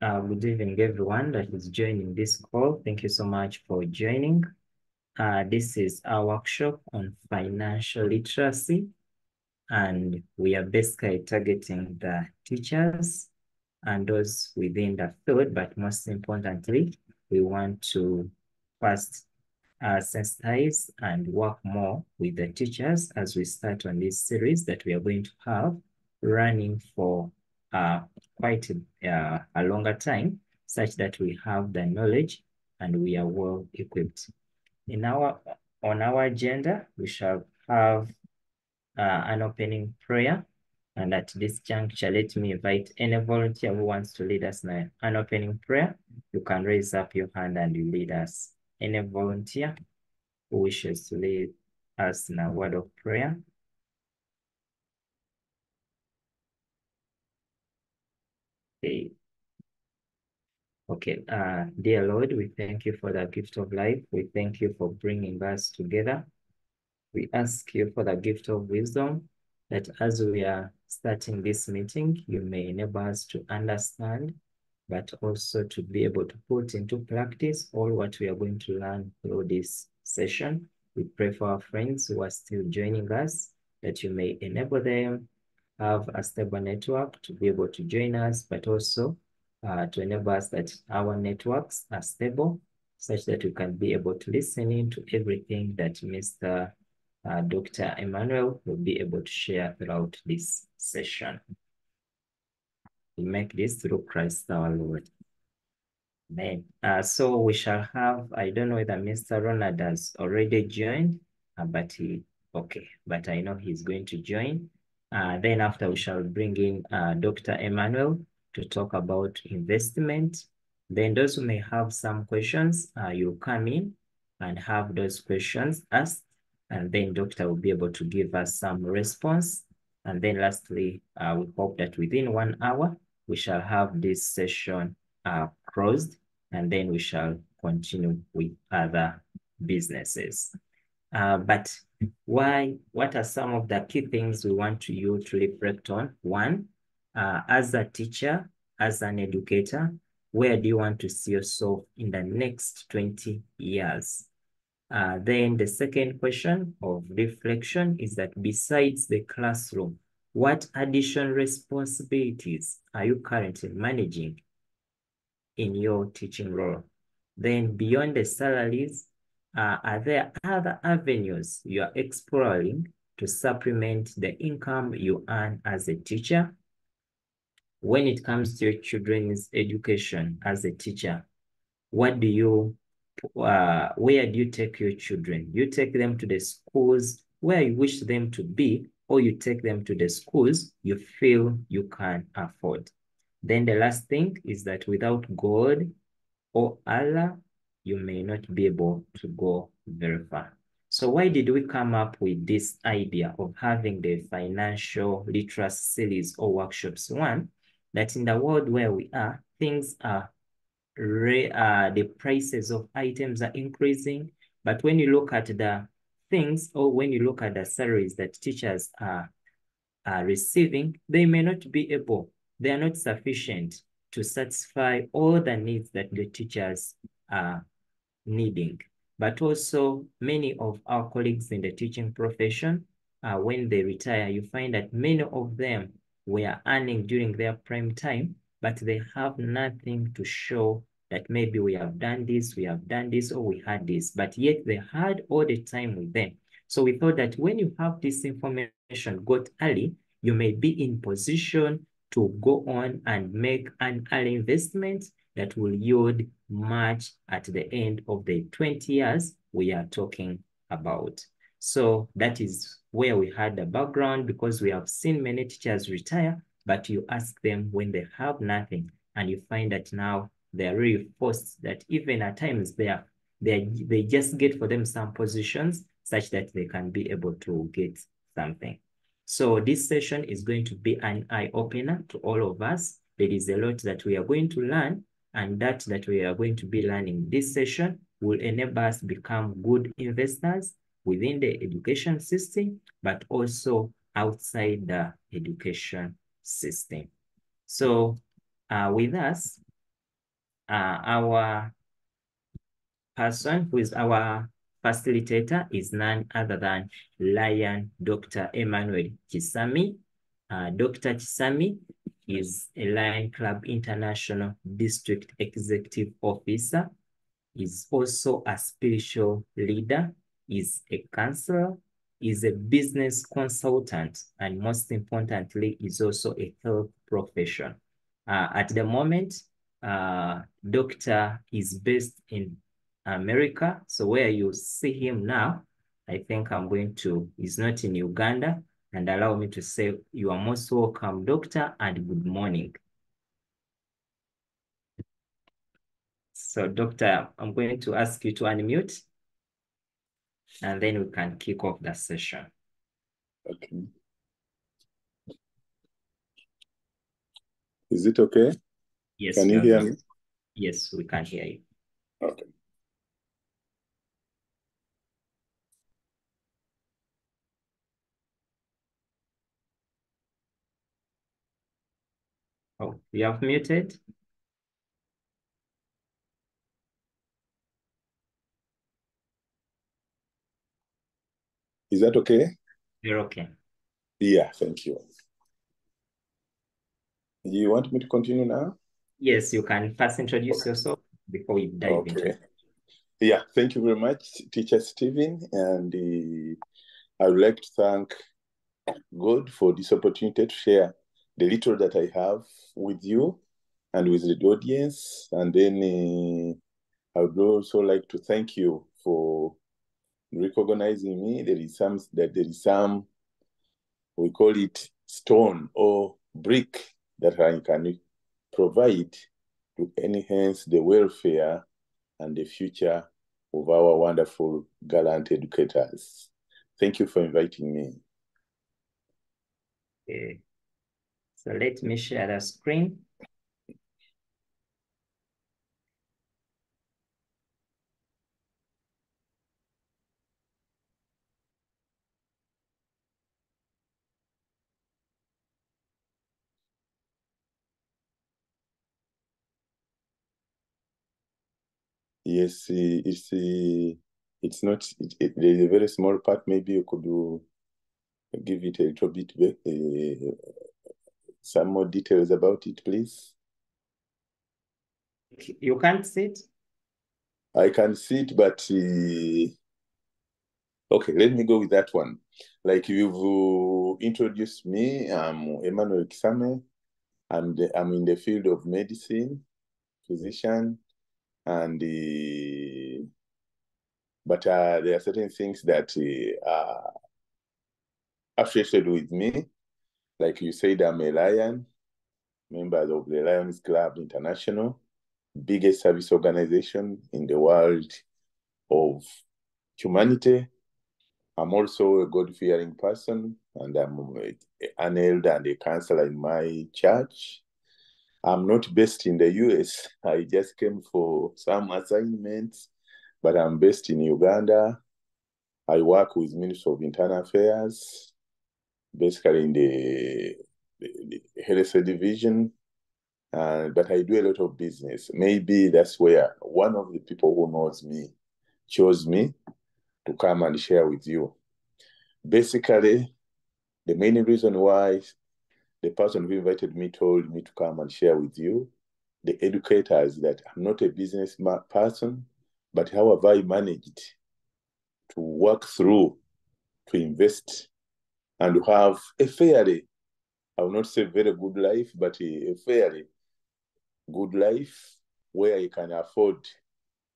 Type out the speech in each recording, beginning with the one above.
Good evening, everyone that is joining this call. Thank you so much for joining. This is our workshop on financial literacy, and we are basically targeting the teachers and those within the field, but most importantly, we want to first sensitize and work more with the teachers as we start on this series that we are going to have running for quite a longer time, such that we have the knowledge and we are well equipped. On our agenda, we shall have an opening prayer. And at this juncture, let me invite any volunteer who wants to lead us in an opening prayer. You can raise up your hand and you lead us. Any volunteer who wishes to lead us in a word of prayer? Okay. Dear Lord, we thank you for the gift of life. We thank you for bringing us together. We ask you for the gift of wisdom, that as we are starting this meeting, you may enable us to understand, but also to be able to put into practice all what we are going to learn through this session. We pray for our friends who are still joining us, that you may enable them have a stable network to be able to join us, but also to enable us that our networks are stable, such that we can be able to listen in to everything that Mr. Dr. Emmanuel will be able to share throughout this session. We make this through Christ our Lord. Amen. So we shall have, I don't know whether Mr. Ronald has already joined, but I know he's going to join. Then after we shall bring in Dr. Emmanuel to talk about investment. Then those who may have some questions, you come in and have those questions asked, and then Doctor will be able to give us some response. And then lastly, we hope that within 1 hour, we shall have this session closed, and then we shall continue with other businesses. But what are some of the key things we want you to reflect on? One, as a teacher, as an educator, where do you want to see yourself in the next 20 years? Then the second question of reflection is that besides the classroom, what additional responsibilities are you currently managing in your teaching role? Then beyond the salaries, are there other avenues you are exploring to supplement the income you earn as a teacher? When it comes to your children's education as a teacher, what do you, where do you take your children? You take them to the schools where you wish them to be, or you take them to the schools you feel you can afford. Then the last thing is that without God or Allah, you may not be able to go very far. So why did we come up with this idea of having the financial literacy series or workshops? One, that in the world where we are, things are the prices of items are increasing. But when you look at the things, or when you look at the salaries that teachers are receiving, they may not be able, they are not sufficient to satisfy all the needs that the teachers are needing. But also many of our colleagues in the teaching profession, when they retire, you find that many of them were earning during their prime time, but they have nothing to show that maybe we have done this, or we had this, but yet they had all the time with them. So we thought that when you have this information got early, you may be in position to go on and make an early investment that will yield much at the end of the 20 years we are talking about. So that is where we had the background, because we have seen many teachers retire, but you ask them when they have nothing, and you find that now they're really forced, that even at times they just get for them some positions such that they can be able to get something. So this session is going to be an eye-opener to all of us. There is a lot that we are going to learn, and that we are going to be learning this session will enable us to become good investors within the education system, but also outside the education system. So with us, Our person who is our facilitator is none other than Lion Dr. Emmanuel Kisami. Dr. Kisami is a Lion Club International District Executive Officer, is also a spiritual leader, is a counselor, is a business consultant, and most importantly, is also a health professional. At the moment, Doctor is based in America. So where you see him now, I think he's not in Uganda, and allow me to say you are most welcome, Doctor, and good morning. So Doctor, I'm going to ask you to unmute, and then we can kick off the session. Okay. Is it okay? Yes. Can you hear me? Yes, we can hear you. Okay. Oh, you have muted? Is that okay? You're okay. Yeah, thank you. Do you want me to continue now? Yes, you can first introduce yourself before we dive into it. Yeah, thank you very much, Teacher Stephen. And I would like to thank God for this opportunity to share the little that I have with you and with the audience. And then I would also like to thank you for recognizing me. There is some, we call it stone or brick that I can provide to enhance the welfare and the future of our wonderful gallant educators. Thank you for inviting me. Okay. So let me share the screen. Yes, it's not, there's a very small part. Maybe you could give it a little bit, some more details about it, please. You can't see it? I can see it, but okay, let me go with that one. Like you've introduced me, I'm Emmanuel Kisame, and I'm in the field of medicine, physician, and but there are certain things that are associated with me. Like you said, I'm a Lion, member of the Lions Club International, biggest service organization in the world of humanity. I'm also a God-fearing person, and I'm an elder and a counselor in my church. I'm not based in the US. I just came for some assignments, but I'm based in Uganda. I work with Ministry of Internal Affairs, basically in the health division, but I do a lot of business. Maybe that's where one of the people who knows me chose me to come and share with you. Basically, the main reason why the person who invited me told me to come and share with you, the educators, that I'm not a business person, but how have I managed to work through, to invest, and to have a fairly, I will not say very good life, but a fairly good life where I can afford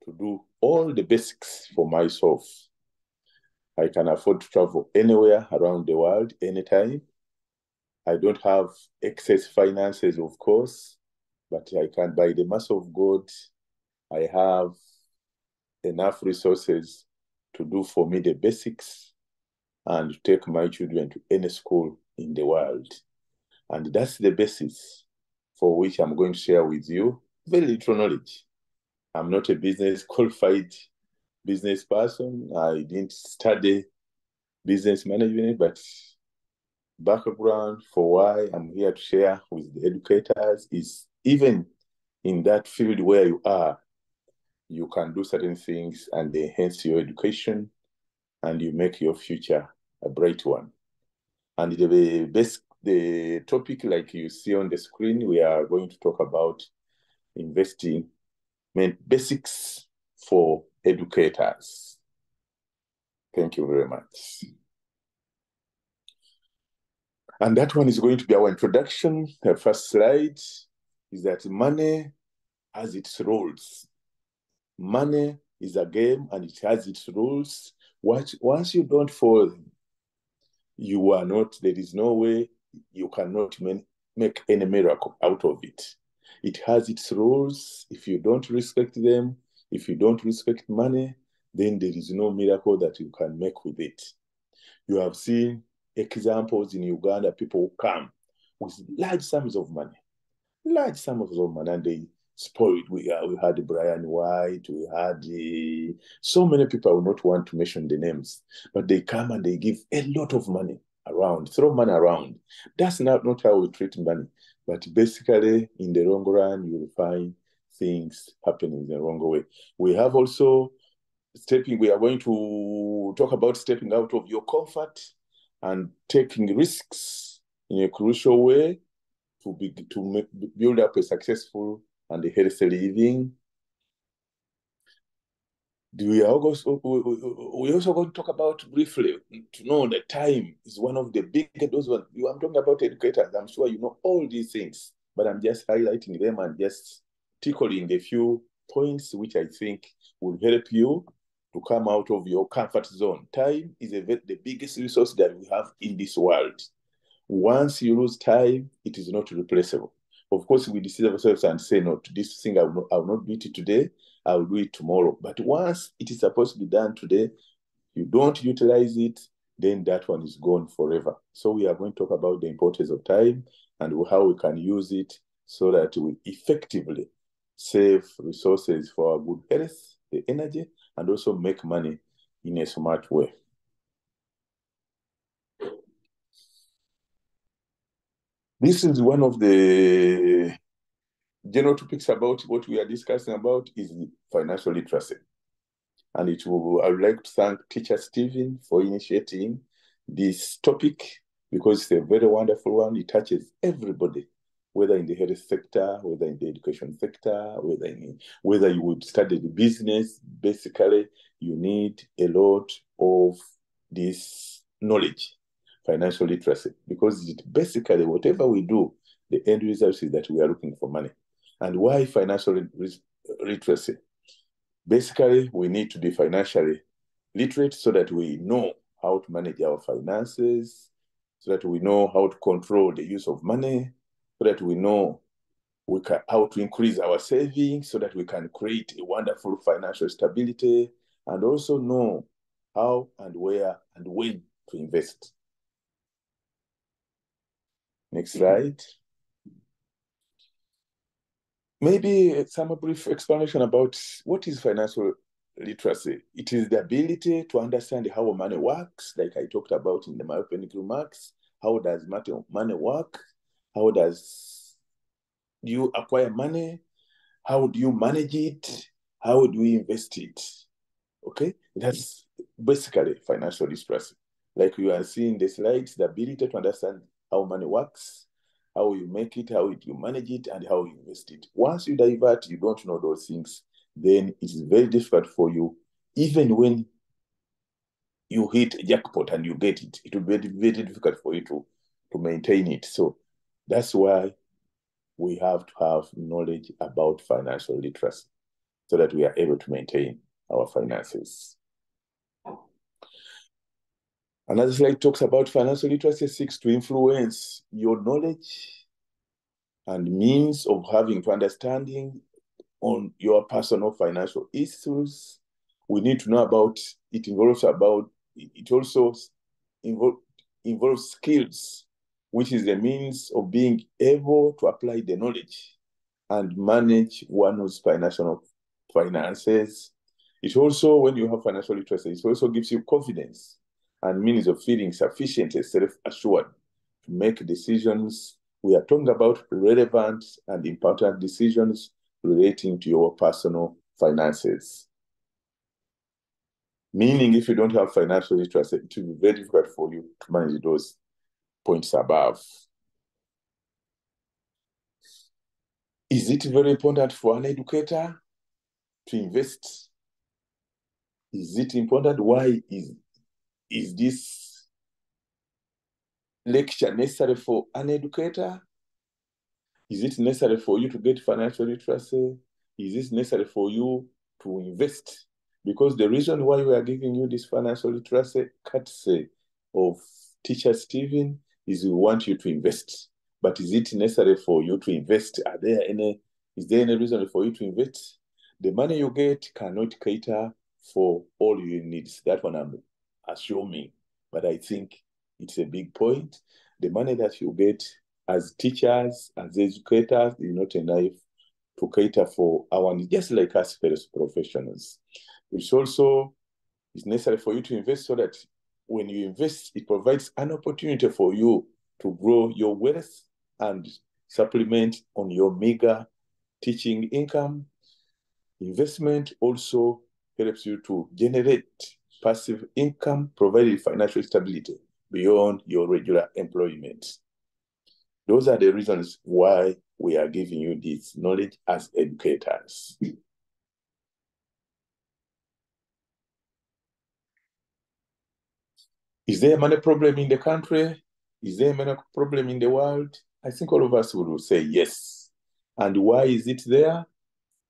to do all the basics for myself. I can afford to travel anywhere around the world, anytime. I don't have excess finances, of course, but I can, by the mercy of God, I have enough resources to do for me the basics and take my children to any school in the world. And that's the basis for which I'm going to share with you very little knowledge. I'm not a business qualified business person. I didn't study business management, but background for why I'm here to share with the educators is even in that field where you are, you can do certain things and enhance your education, and you make your future a bright one. And the topic, like you see on the screen, we are going to talk about investing basics for educators. Thank you very much. And that one is going to be our introduction. The first slide is that money has its rules. Money is a game and it has its rules. Once you don't follow them, you are not, there is no way you cannot make any miracle out of it. It has its rules. If you don't respect them, if you don't respect money, then there is no miracle that you can make with it. You have seen examples in Uganda, people come with large sums of money, and they spoiled. We had Brian White, we had so many people. I will not want to mention the names, but they come and they give a lot of money around, throw money around. That's not how we treat money. But basically, in the long run, you will find things happening in the wrong way. We have also we are going to talk about stepping out of your comfort and taking risks in a crucial way to build up a successful and a healthy living. We also going to talk about briefly to know that time is one of the biggest ones. I'm talking about educators. I'm sure you know all these things, but I'm just highlighting them and just tickling a few points which I think will help you to come out of your comfort zone. Time is the biggest resource that we have in this world. Once you lose time, it is not replaceable. Of course, we deceive ourselves and say, no, this thing I will not do it today, I will do it tomorrow. But once it is supposed to be done today, you don't utilize it, then that one is gone forever. So we are going to talk about the importance of time and how we can use it so that we effectively save resources for our good health, the energy, and also make money in a smart way. This is one of the general topics about what we are discussing about is financial literacy. And I would like to thank Teacher Stephen for initiating this topic because it's a very wonderful one. It touches everybody, whether in the health sector, whether in the education sector, whether you would study the business. Basically, you need a lot of this knowledge, financial literacy, because it basically, whatever we do, the end result is that we are looking for money. And why financial literacy? Basically, we need to be financially literate so that we know how to manage our finances, so that we know how to control the use of money, so that we know how to increase our savings, so that we can create a wonderful financial stability, and also know how and where and when to invest. Next slide. Maybe some brief explanation about what is financial literacy. It is the ability to understand how money works, like I talked about in my opening remarks. How does money work? How does you acquire money? How do you manage it? How do you invest it? Okay, that's basically financial literacy. Like you are seeing the slides, the ability to understand how money works, how you make it, how you manage it, and how you invest it. Once you divert, you don't know those things, then it is very difficult for you. Even when you hit a jackpot and you get it, it will be very, very difficult for you to maintain it. So that's why we have to have knowledge about financial literacy so that we are able to maintain our finances. Another slide talks about financial literacy seeks to influence your knowledge and means of having to understanding on your personal financial issues. We need to know about it. It also involves skills, which is the means of being able to apply the knowledge and manage one's finances. It also, when you have financial literacy, it also gives you confidence and means of feeling sufficiently self-assured to make decisions. We are talking about relevant and important decisions relating to your personal finances. Meaning, if you don't have financial literacy, it will be very difficult for you to manage those points above. Is it very important for an educator to invest? Is it important? Why is this lecture necessary for an educator? Is it necessary for you to get financial literacy? Is it necessary for you to invest? Because the reason why we are giving you this financial literacy courtesy of Teacher Stephen is we want you to invest. But is it necessary for you to invest? Is there any reason for you to invest? The money you get cannot cater for all your needs. That one I'm assuming. But I think it's a big point. The money that you get as teachers, as educators, is not enough to cater for our needs, just like us professionals. It's also necessary for you to invest so that when you invest, it provides an opportunity for you to grow your wealth and supplement on your meager teaching income. Investment also helps you to generate passive income, providing financial stability beyond your regular employment. Those are the reasons why we are giving you this knowledge as educators. Is there a money problem in the country? Is there a money problem in the world? I think all of us will say yes. And why is it there?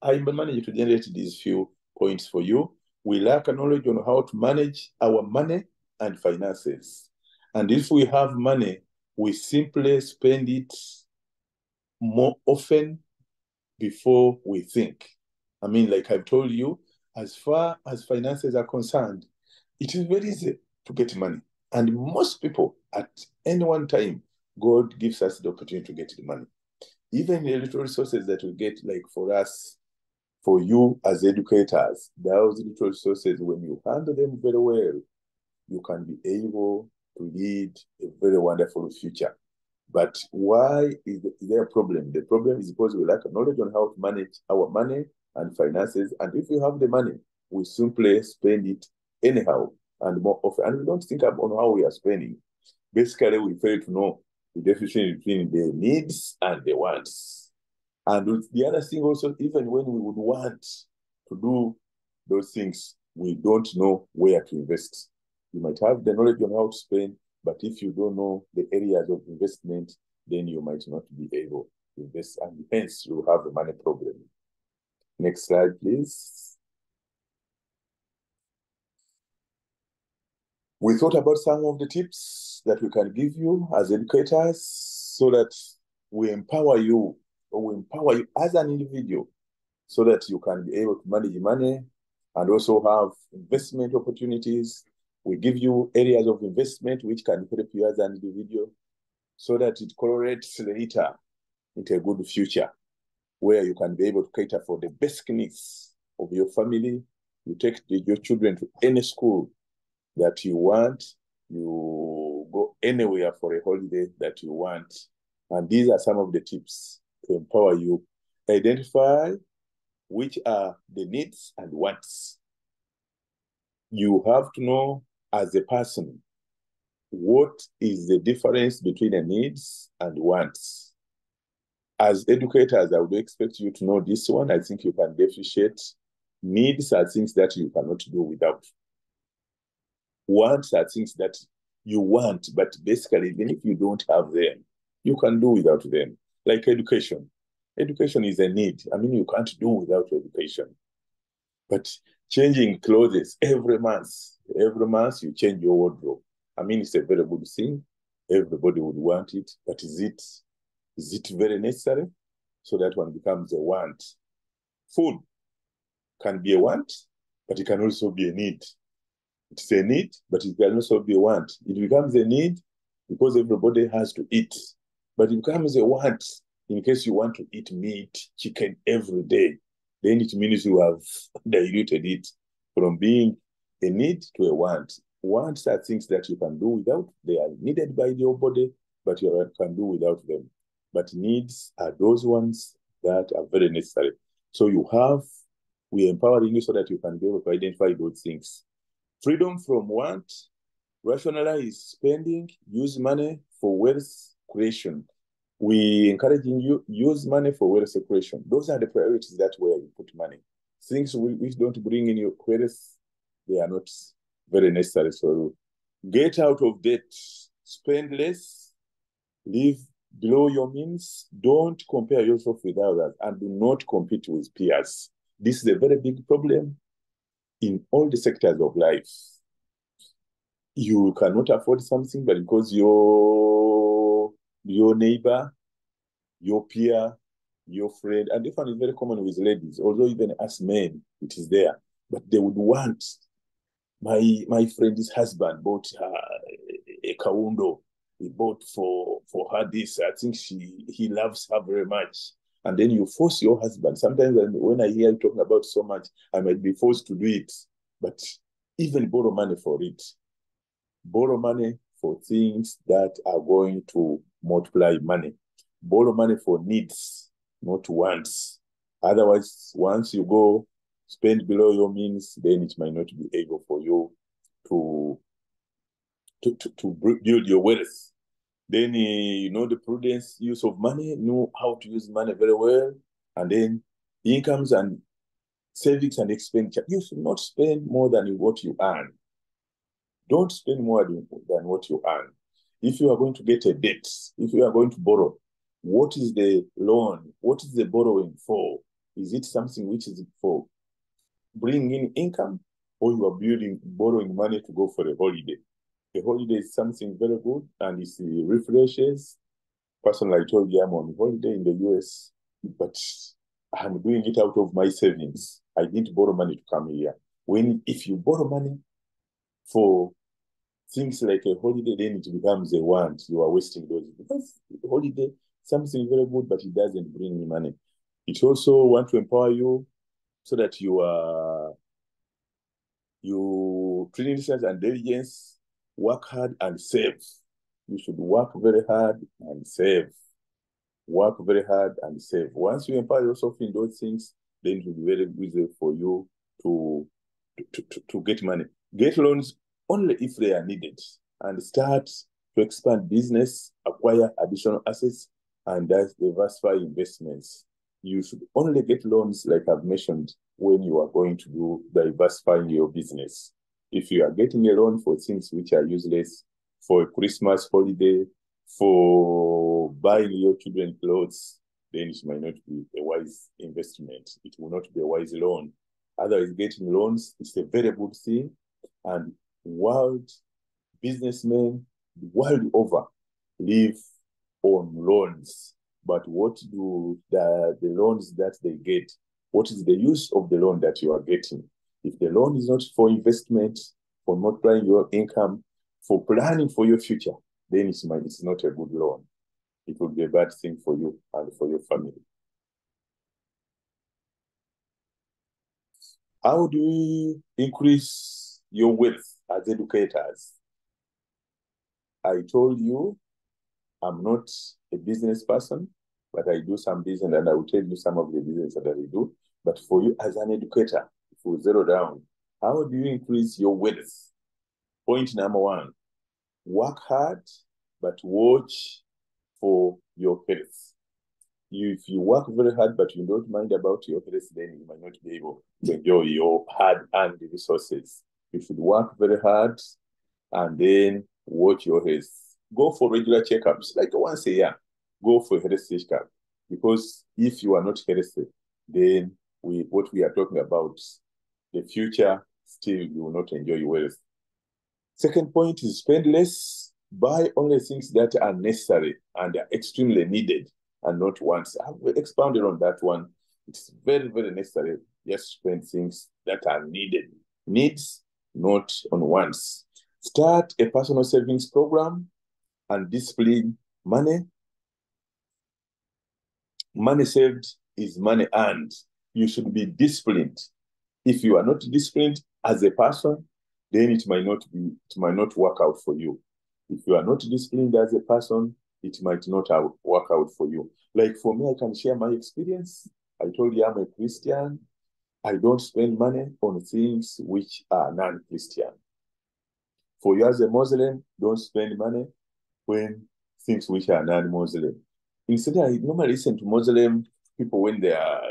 I managed to generate these few points for you. We lack knowledge on how to manage our money and finances. And if we have money, we simply spend it more often before we think. I mean, like I've told you, as far as finances are concerned, it is very easy to get money. And most people, at any one time, God gives us the opportunity to get the money. Even the little resources that we get, like for us, for you as educators, those little resources, when you handle them very well, you can be able to lead a very wonderful future. But why is there a problem? The problem is because we lack knowledge on how to manage our money and finances. And if we have the money, we simply spend it anyhow and more often. And we don't think about how we are spending. Basically, we fail to know the difference between the needs and the wants. And the other thing also, even when we would want to do those things, we don't know where to invest. You might have the knowledge on how to spend, but if you don't know the areas of investment, then you might not be able to invest, and hence you have a money problem. Next slide, please. We thought about some of the tips that we can give you as educators so that we empower you, or we empower you as an individual so that you can be able to manage money and also have investment opportunities. We give you areas of investment which can help you as an individual so that it correlates later into a good future where you can be able to cater for the basic needs of your family. You take your children to any school that you want. You go anywhere for a holiday that you want. And these are some of the tips to empower you. Identify which are the needs and wants. You have to know as a person, what is the difference between the needs and wants? As educators, I would expect you to know this one. I think you can differentiate. Needs are things that you cannot do without. Wants are things that you want, but basically, even if you don't have them, you can do without them. Like education. Education is a need. I mean, you can't do without education. But changing clothes every month you change your wardrobe. I mean, it's a very good thing. Everybody would want it, but is it very necessary? So that one becomes a want. Food can be a want, but it can also be a need. It's a need, but it can also be a want. It becomes a need because everybody has to eat, but it becomes a want in case you want to eat meat, chicken every day. Then it means you have diluted it from being a need to a want. Wants are things that you can do without. They are needed by your body, but you can do without them. But needs are those ones that are very necessary. So we empowering you so that you can be able to identify those things. Freedom from want, rationalize spending, use money for wealth creation. We encouraging you, use money for wealth creation. Those are the priorities, that where you put money. Things which don't bring in your wealth, they are not very necessary. So get out of debt, spend less, live below your means, don't compare yourself with others, and do not compete with peers. This is a very big problem in all the sectors of life. You cannot afford something, but because your neighbor, your peer, your friend, and this one is very common with ladies, although even as men, it is there. But they would want, my friend's husband bought her a Kaundo. He bought for her this. I think he loves her very much. And then you force your husband. Sometimes when I hear you talking about so much, I might be forced to do it. But even borrow money for it. Borrow money for things that are going to multiply money. Borrow money for needs, not wants. Otherwise, once you go spend below your means, then it might not be able for you to build your wealth. Then you know the prudence use of money, know how to use money very well, and then incomes and savings and expenditure. You should not spend more than what you earn. Don't spend more than what you earn. If you are going to get a debt, if you are going to borrow, what is the loan? What is the borrowing for? Is it something which is for bringing in income, or you are borrowing money to go for a holiday? A holiday is something very good, and it refreshes. Personally, I told you I'm on holiday in the US, but I'm doing it out of my savings. I didn't borrow money to come here. If you borrow money for things like a holiday, then it becomes a want. You are wasting those. Because holiday, something very good, but it doesn't bring you money. It also want to empower you so that you cleanliness and diligence, work hard and save. You should work very hard and save. Work very hard and save. Once you empower yourself in those things, then it will be very easy for you to get money. Get loans only if they are needed, and start to expand business, acquire additional assets, and diversify investments. You should only get loans, like I've mentioned, when you are going to do diversifying your business. If you are getting a loan for things which are useless, for a Christmas holiday, for buying your children clothes, then it might not be a wise investment. It will not be a wise loan. Otherwise, getting loans is a very good thing, and world businessmen the world over live on loans. But what do the loans that they get? What is the use of the loan that you are getting? If the loan is not for investment, for multiplying your income, for planning for your future, then it's not a good loan. It will be a bad thing for you and for your family. How do we increase your wealth as educators? I told you I'm not a business person, but I do some business, and I will tell you some of the business that I do. But for you as an educator, if we zero down, how do you increase your wealth? Point number one, work hard, but watch for your health. If you work very hard, but you don't mind about your health, then you might not be able to enjoy your hard-earned resources. You should work very hard and then watch your health. Go for regular checkups, like once a year. Go for a health checkup. Because if you are not healthy, then what we are talking about, the future, still you will not enjoy your wealth. Second point is spend less, buy only things that are necessary and are extremely needed and not wants. I've expounded on that one. It's very, very necessary. Just spend things that are needed. Needs, not on wants. Start a personal savings program and discipline money. Money saved is money earned. You should be disciplined. If you are not disciplined as a person, then it might not work out for you. If you are not disciplined as a person, it might not work out for you. Like for me, I can share my experience. I told you I'm a Christian. I don't spend money on things which are non-Christian. For you as a Muslim, don't spend money when things which are non-Muslim. Instead, I normally listen to Muslim people when they are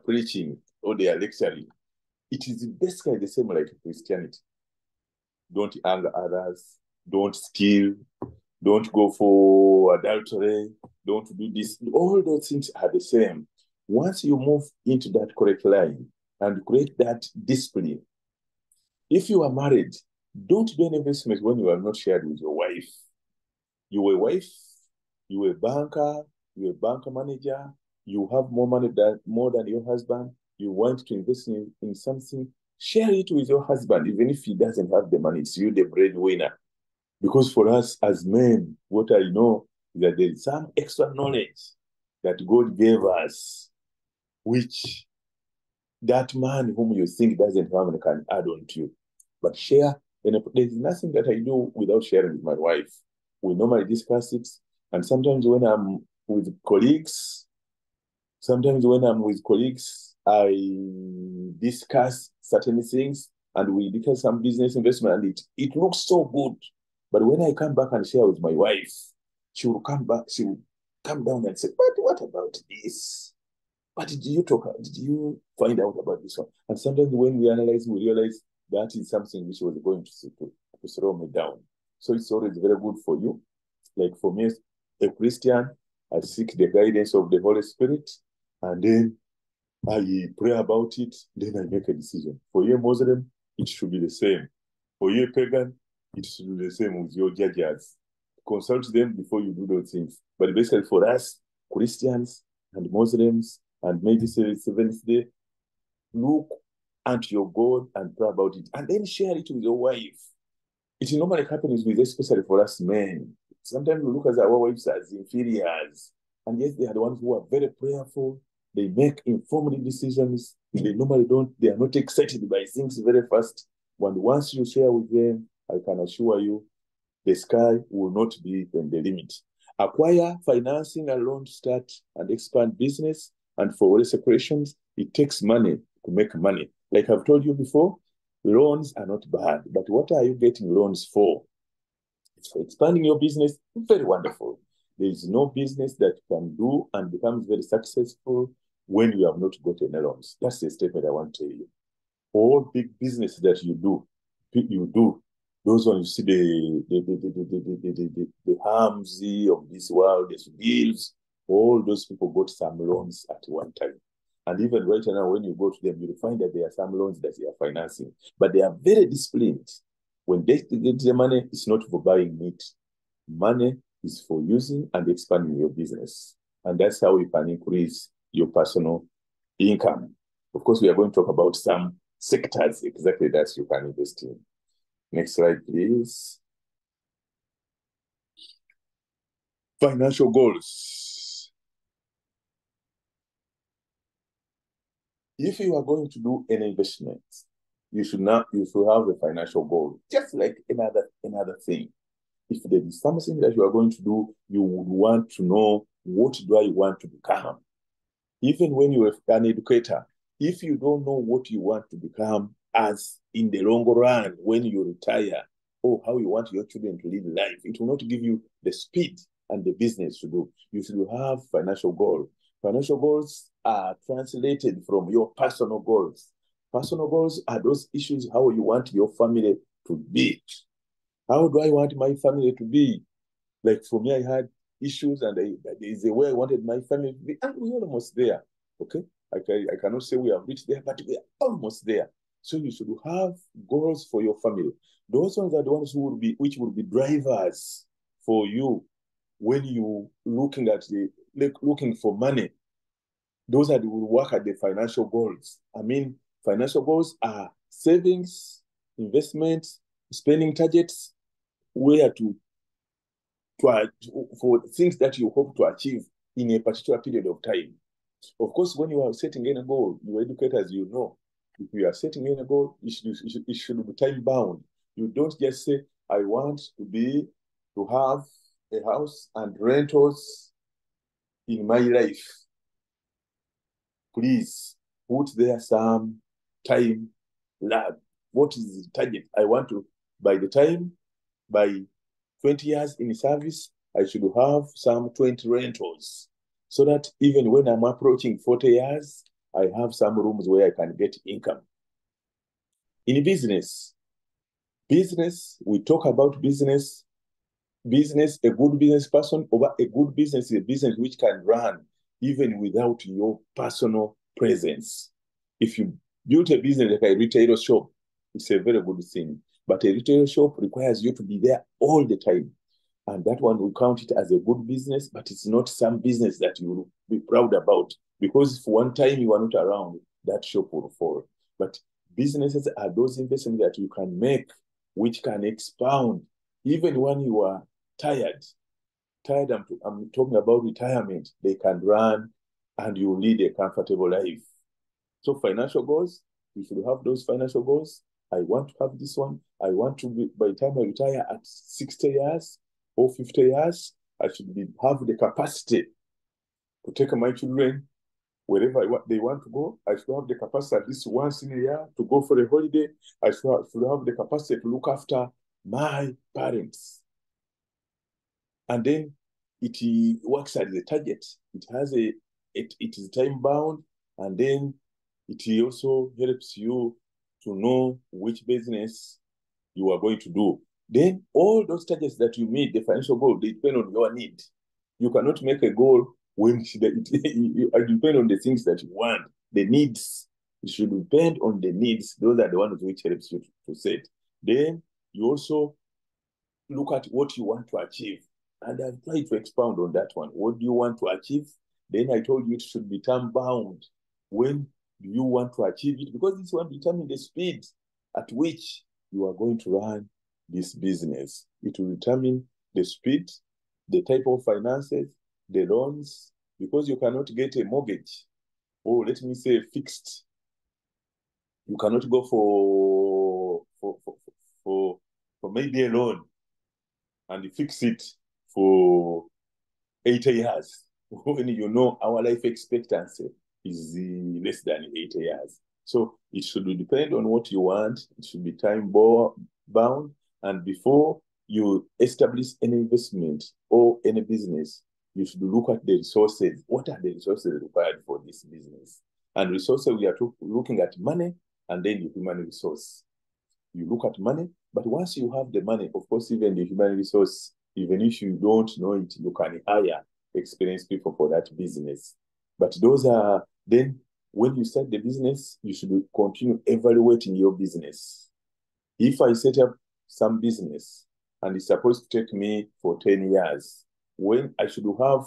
preaching or they are lecturing. It is basically the same like Christianity. Don't anger others. Don't steal. Don't go for adultery. Don't do this. All those things are the same. Once you move into that correct line and create that discipline, if you are married, don't do an investment when you are not shared with your wife. Your wife, you're a banker, you're a bank manager, you have more than your husband, you want to invest in something, share it with your husband, even if he doesn't have the money. It's you the breadwinner. Because for us as men, what I know is that there is some extra knowledge that God gave us, which that man whom you think doesn't have can add on to you. But share, and there's nothing that I do without sharing with my wife. We normally discuss it. And sometimes when I'm with colleagues, I discuss certain things and we discuss some business investment and it looks so good. But when I come back and share with my wife, she will come down and say, but what about this? What did you talk about? Did you find out about this one? And sometimes when we realize that is something which was going to slow me down. So it's always very good for you. Like for me, a Christian, I seek the guidance of the Holy Spirit, and then I pray about it, then I make a decision. For you, Muslim, it should be the same. For you, pagan, it should be the same with your judges. Consult them before you do those things. But basically, for us, Christians and Muslims, and maybe Seventh Day, look at your God and pray about it, and then share it with your wife. It normally happens with, especially for us men. Sometimes we look at our wives as inferiors, and yet they are the ones who are very prayerful. They make informed decisions. They normally don't. They are not excited by things very fast. When once you share with them, I can assure you, the sky will not be the limit. Acquire financing and loan to start and expand business. And for all separations, it takes money to make money. Like I've told you before, loans are not bad, but what are you getting loans for? It's for expanding your business. Very wonderful. There is no business that you can do and becomes very successful when you have not gotten loans. That's the statement I want to tell you. All big business that you do, those ones you see the Hamzi of this world, the Bills, all those people got some loans at one time. And even right now, when you go to them, you'll find that there are some loans that they are financing, but they are very disciplined. When they get the money, it's not for buying meat. Money is for using and expanding your business. And that's how you can increase your personal income. Of course, we are going to talk about some sectors exactly that you can invest in. Next slide, please. Financial goals. If you are going to do any investment, you should have a financial goal, just like another thing. If there is something that you are going to do, you would want to know, what do I want to become? Even when you are an educator, if you don't know what you want to become as in the long run, when you retire, or how you want your children to live life, it will not give you the speed and the business to do. You should have financial goals. Financial goals are translated from your personal goals. Personal goals are those issues, how you want your family to be. How do I want my family to be? Like for me, I had issues, and there is a way I wanted my family to be, and we're almost there. Okay, I cannot say we have reached there, but we are almost there. So you should have goals for your family. Those ones are the ones which will be drivers for you when you looking for money. Those are the will work at the financial goals. I mean, financial goals are savings, investments, spending targets, where for things that you hope to achieve in a particular period of time. Of course, when you are setting any goal, you educators, you know, if you are setting any goal, it should be time bound. You don't just say, I want to have a house and rentals in my life. please put there some time lag. What is the target? I want to, by 20 years in service, I should have some 20 rentals, so that even when I'm approaching 40 years, I have some rooms where I can get income. In business, we talk about business, a good business person, or a good business is a business which can run even without your personal presence. If you build a business like a retail shop, it's a very good thing. But a retail shop requires you to be there all the time. And that one will count it as a good business, but it's not some business that you will be proud about. Because if one time you are not around, that shop will fall. But businesses are those investments that you can make, which can expound even when you are tired. I'm talking about retirement. They can run and you lead a comfortable life. So financial goals, you should have those financial goals. I want to have this one. I want to be, by the time I retire at 60 years or 50 years, I should have the capacity to take my children wherever they want to go. I should have the capacity at least once in a year to go for a holiday. I should have the capacity to look after my parents. And then it works at the target. It is time bound, and then it also helps you to know which business you are going to do. Then all those targets that you meet, the financial goal, they depend on your need. You cannot make a goal when it depend on the things that you want, the needs. It should depend on the needs. Those are the ones which helps you to set. Then you also look at what you want to achieve. And I've tried to expound on that one. What do you want to achieve? Then I told you it should be time bound. When do you want to achieve it? Because this one determines the speed at which you are going to run this business. It will determine the speed, the type of finances, the loans, because you cannot get a mortgage, or let me say fixed. You cannot go for maybe a loan and fix it for 80 years when you know our life expectancy is less than 80 years. So it should depend on what you want. It should be time bound. And before you establish any investment or any business, you should look at the resources. What are the resources required for this business? And resources, we are looking at money and then the human resource. You look at money, but once you have the money, of course, even the human resource, even if you don't know it, you can hire experienced people for that business. But those are, then when you start the business, you should continue evaluating your business. If I set up some business and it's supposed to take me for 10 years, when I should have,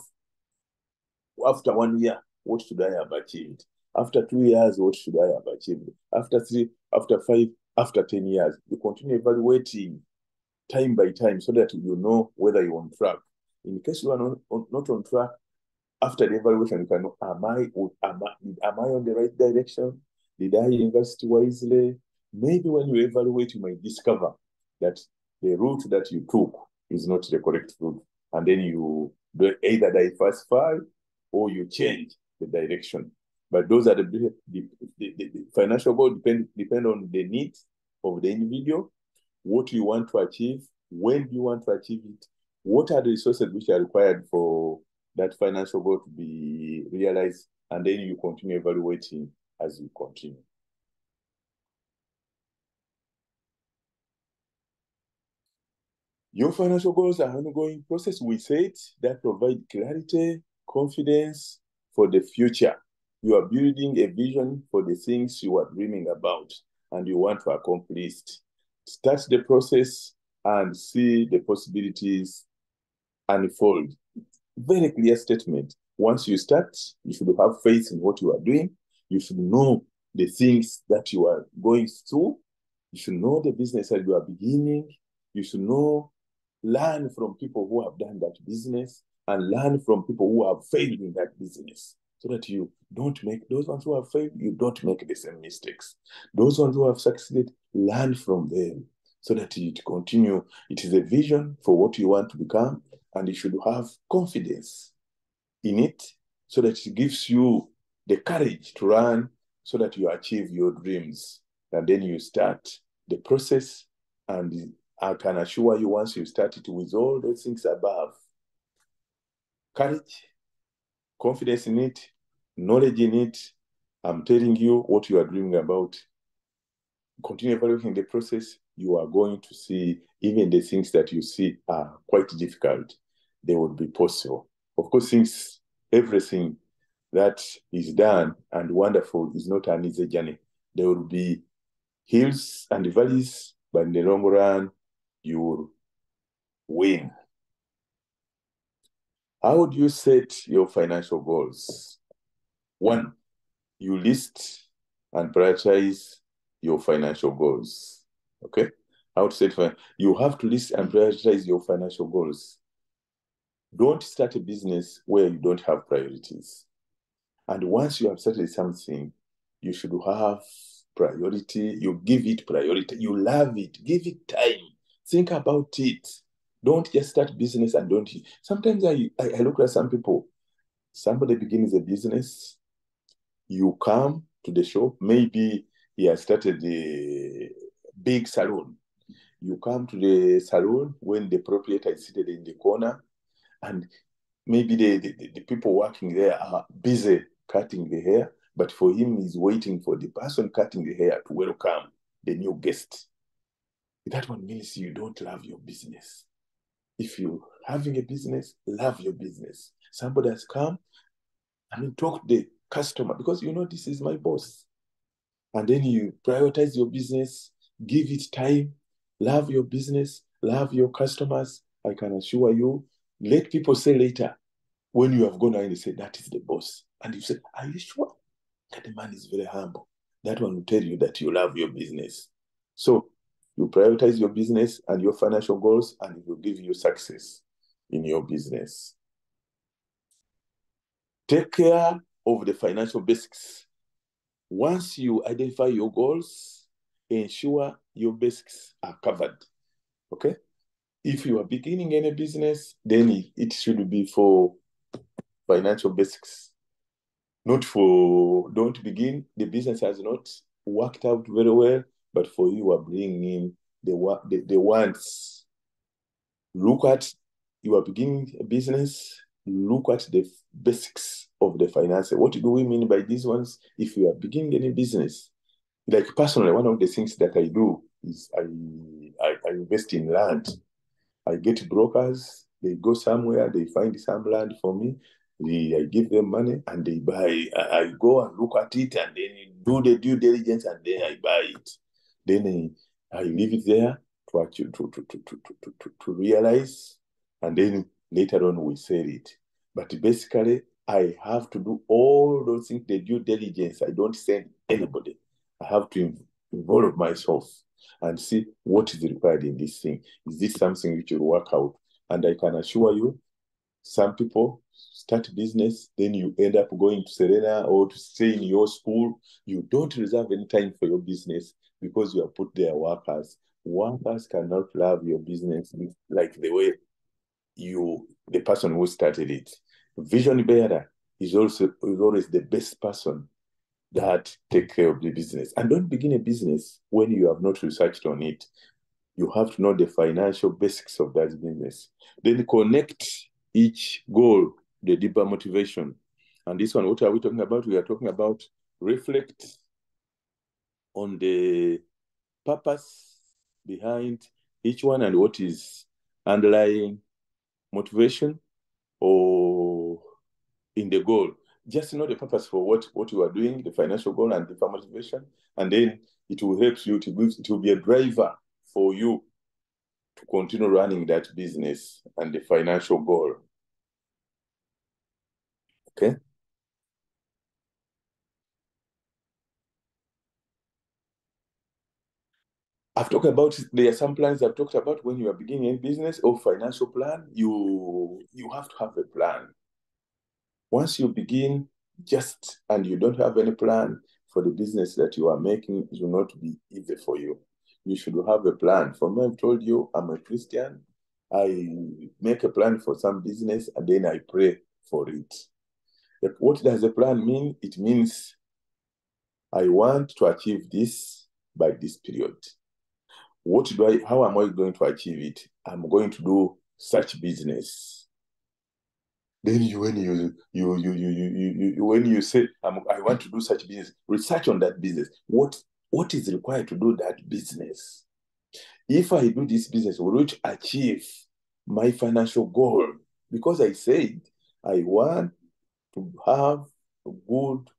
after 1 year, what should I have achieved? After 2 years, what should I have achieved? After 3, after 5, after 10 years, you continue evaluating time by time so that you know whether you're on track. In case you are not on track, after the evaluation, you can know, am I on the right direction? Did I invest wisely? Maybe when you evaluate, you might discover that the route that you took is not the correct route. And then you either diversify or you change the direction. But those are the financial goals depend on the needs of the individual, what you want to achieve, when do you want to achieve it, what are the resources which are required for that financial goal to be realized, and then you continue evaluating as you continue. Your financial goals are an ongoing process, we said, that provide clarity, confidence for the future. You are building a vision for the things you are dreaming about and you want to accomplish. Start the process and see the possibilities unfold. Very clear statement. Once you start, you should have faith in what you are doing. You should know the things that you are going through. You should know the business that you are beginning. You should learn from people who have done that business and learn from people who have failed in that business, so that you don't make, those ones who have failed, you don't make the same mistakes. Those ones who have succeeded, learn from them so that it continue. It is a vision for what you want to become, and you should have confidence in it so that it gives you the courage to run so that you achieve your dreams. And then you start the process, and I can assure you, once you start it with all those things above, courage, confidence in it, knowledge in it, I'm telling you what you are dreaming about, continue evaluating the process, you are going to see even the things that you see are quite difficult, they will be possible. Of course, everything that is done and wonderful is not an easy journey. There will be hills and valleys, but in the long run, you will win. How do you set your financial goals? One, you list and prioritize your financial goals. Okay? How to set you have to list and prioritize your financial goals. Don't start a business where you don't have priorities. And once you have started something, you should have priority. You give it priority. You love it. Give it time. Think about it. Don't just start business and don't. Sometimes I look at some people. Somebody begins a business. You come to the shop. Maybe he has started a big salon. You come to the salon when the proprietor is seated in the corner, and maybe the people working there are busy cutting the hair, but for him, he's waiting for the person cutting the hair to welcome the new guest. That one means you don't love your business. If you're having a business, love your business. Somebody has come, talk to the customer, because this is my boss. And then you prioritize your business, give it time, love your business, love your customers. I can assure you, let people say later, when you have gone out and say, that is the boss. And you say, are you sure? That the man is very humble. That one will tell you that you love your business. So you prioritize your business and your financial goals, and it will give you success in your business. Take care of the financial basics. Once you identify your goals, ensure your basics are covered. Okay? If you are beginning any business, then it should be for financial basics. Don't begin, the business has not worked out very well, but for you are bringing in the wants. Look at, you are beginning a business, look at the basics of the finance. What do we mean by these ones? If you are beginning any business, like personally, one of the things that I do is I invest in land. I get brokers, they go somewhere, they find some land for me, I give them money and they buy. I go and look at it and then do the due diligence and then I buy it. Then I leave it there to realize, and then later on we sell it. But basically, I have to do all those things, the due diligence. I don't send anybody. I have to involve myself and see what is required in this thing. Is this something which will work out? And I can assure you, some people start business, then you end up going to Serena or to stay in your school. You don't reserve any time for your business because you have put there workers. Workers cannot love your business like the way the person who started it. Vision bearer is always the best person that take care of the business. And don't begin a business when you have not researched on it. You have to know the financial basics of that business. Then connect each goal, the deeper motivation. And this one, what are we talking about? We are talking about reflect on the purpose behind each one and what is underlying motivation or in the goal. Just know the purpose for what you are doing, the financial goal and deeper motivation, and then it will help you it will be a driver for you to continue running that business and the financial goal. Okay? I've talked about, there are some plans I've talked about when you are beginning a business or financial plan. You have to have a plan. Once you begin and you don't have any plan for the business that you are making, it will not be easy for you. You should have a plan. For me, I've told you, I'm a Christian. I make a plan for some business and then I pray for it. What does a plan mean? It means I want to achieve this by this period. How am I going to achieve it? I'm going to do such business. Then when you say I want to do such business, research on that business. What is required to do that business? If I do this business, will it achieve my financial goal? Because I said I want to have a good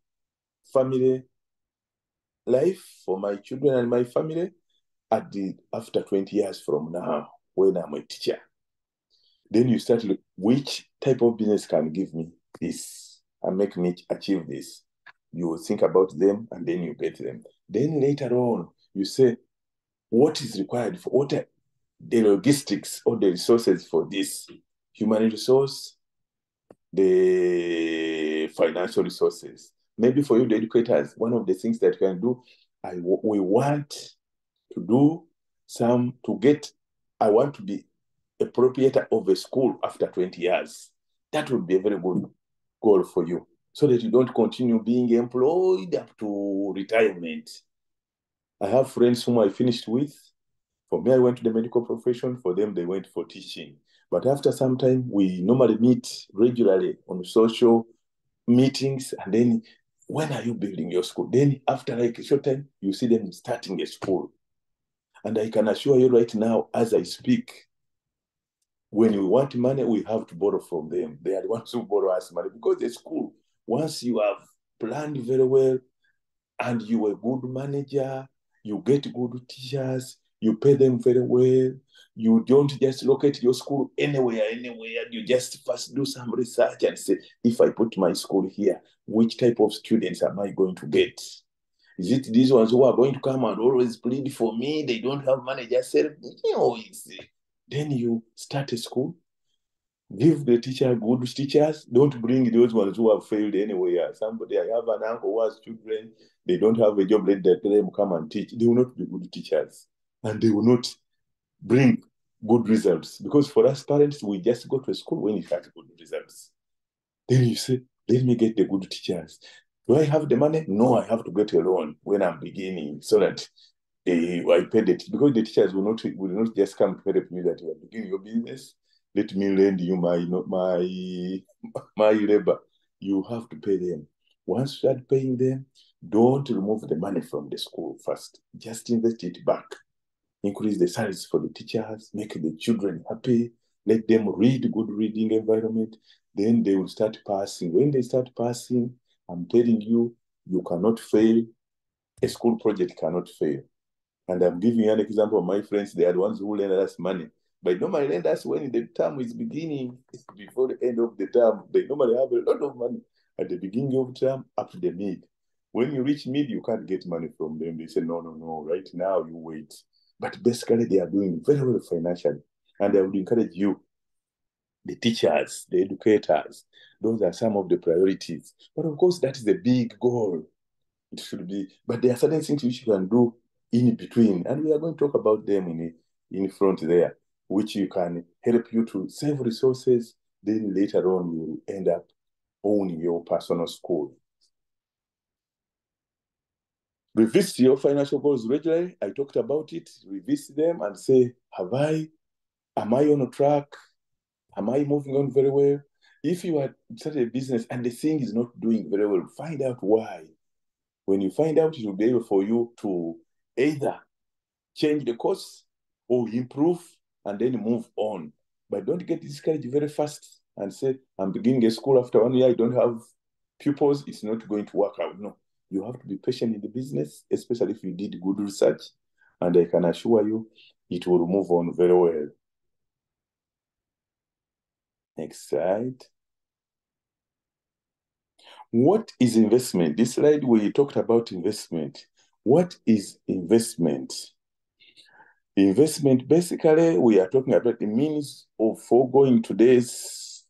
family life for my children and my family after 20 years from now, when I'm a teacher. Then you start look, which type of business can give me this and make me achieve this? You think about them and then you get them. Then later on, you say, what is required for what are the logistics or the resources for this? Human resource, the financial resources. Maybe for you, the educators, one of the things that you can do, we want to do I want to be a proprietor of a school after 20 years. That would be a very good goal for you so that you don't continue being employed up to retirement. I have friends whom I finished with. For me, I went to the medical profession. For them, they went for teaching. But after some time, we normally meet regularly on social meetings. And then, when are you building your school? Then after like a short time, you see them starting a school. And I can assure you right now, as I speak, when we want money, we have to borrow from them. They are the ones who borrow us money because the school, once you have planned very well and you're a good manager, you get good teachers, you pay them very well. You don't just locate your school anywhere. You just first do some research and say, if I put my school here, which type of students am I going to get? Is it these ones who are going to come and always plead for me? They don't have money, just say, then you start a school, give the teacher good teachers. Don't bring those ones who have failed anywhere. Somebody, I have an uncle who has children, they don't have a job, let them come and teach. They will not be good teachers. And they will not bring good results. Because for us parents, we just go to a school when it has good results. Then you say, let me get the good teachers. Do I have the money? No, I have to get a loan when I'm beginning so that I pay because the teachers will not just come to help you that you are beginning your business. Let me lend you my labor. You have to pay them. Once you start paying them, don't remove the money from the school first. Just invest it back. Increase the salaries for the teachers, make the children happy, let them read good reading environment. Then they will start passing. When they start passing, I'm telling you, you cannot fail. A school project cannot fail. And I'm giving you an example of my friends. They are the ones who lend us money. But normally lend us when the term is beginning, before the end of the term. They normally have a lot of money at the beginning of the term up to the mid. When you reach mid, you can't get money from them. They say, no, right now you wait. But basically, they are doing very well financially. And I would encourage you, the teachers, the educators, those are some of the priorities. But of course, that is the big goal. It should be, but there are certain things which you can do in between, and we are going to talk about them in front there, which you can help you to save resources. Then later on, you will end up owning your personal school. Revisit your financial goals regularly. I talked about it. Revisit them and say, am I on track? Am I moving on very well? If you are starting a business and the thing is not doing very well, find out why. When you find out, it will be able for you to either change the course or improve and then move on. But don't get discouraged very fast and say, I'm beginning a school after 1 year, I don't have pupils, it's not going to work out. No, you have to be patient in the business, especially if you did good research. And I can assure you, it will move on very well. Next slide. What is investment? This slide, we talked about investment. What is investment? Investment, basically, we are talking about the means of foregoing today's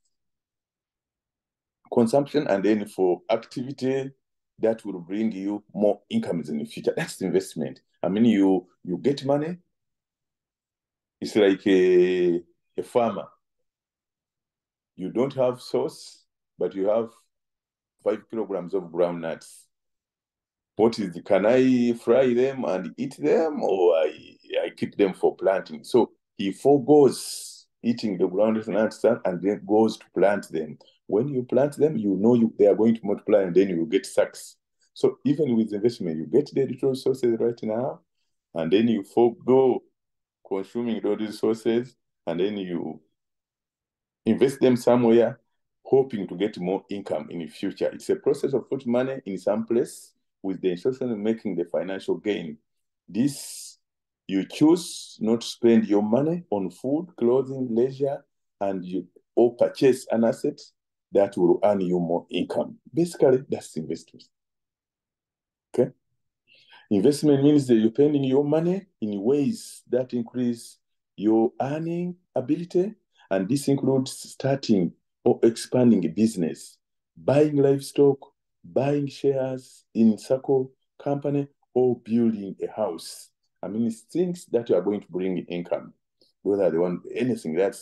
consumption and then for activity that will bring you more incomes in the future. That's the investment. I mean, you get money. It's like a farmer. You don't have source, but you have 5 kilograms of groundnuts. Can I fry them and eat them, or I keep them for planting? So he forgoes eating the groundnuts and then goes to plant them. When you plant them, they are going to multiply, and then you get sacks. So even with investment, you get the resources right now, and then you forgo consuming those resources, and then you invest them somewhere, hoping to get more income in the future. It's a process of putting money in some place with the intention of making the financial gain. You choose not to spend your money on food, clothing, leisure, or purchase an asset that will earn you more income. Basically, that's investment. Okay? Investment means that you're spending your money in ways that increase your earning ability, and this includes starting or expanding a business, buying livestock, buying shares in Circle company, or building a house. I mean, it's things that are going to bring income. Whether they want anything that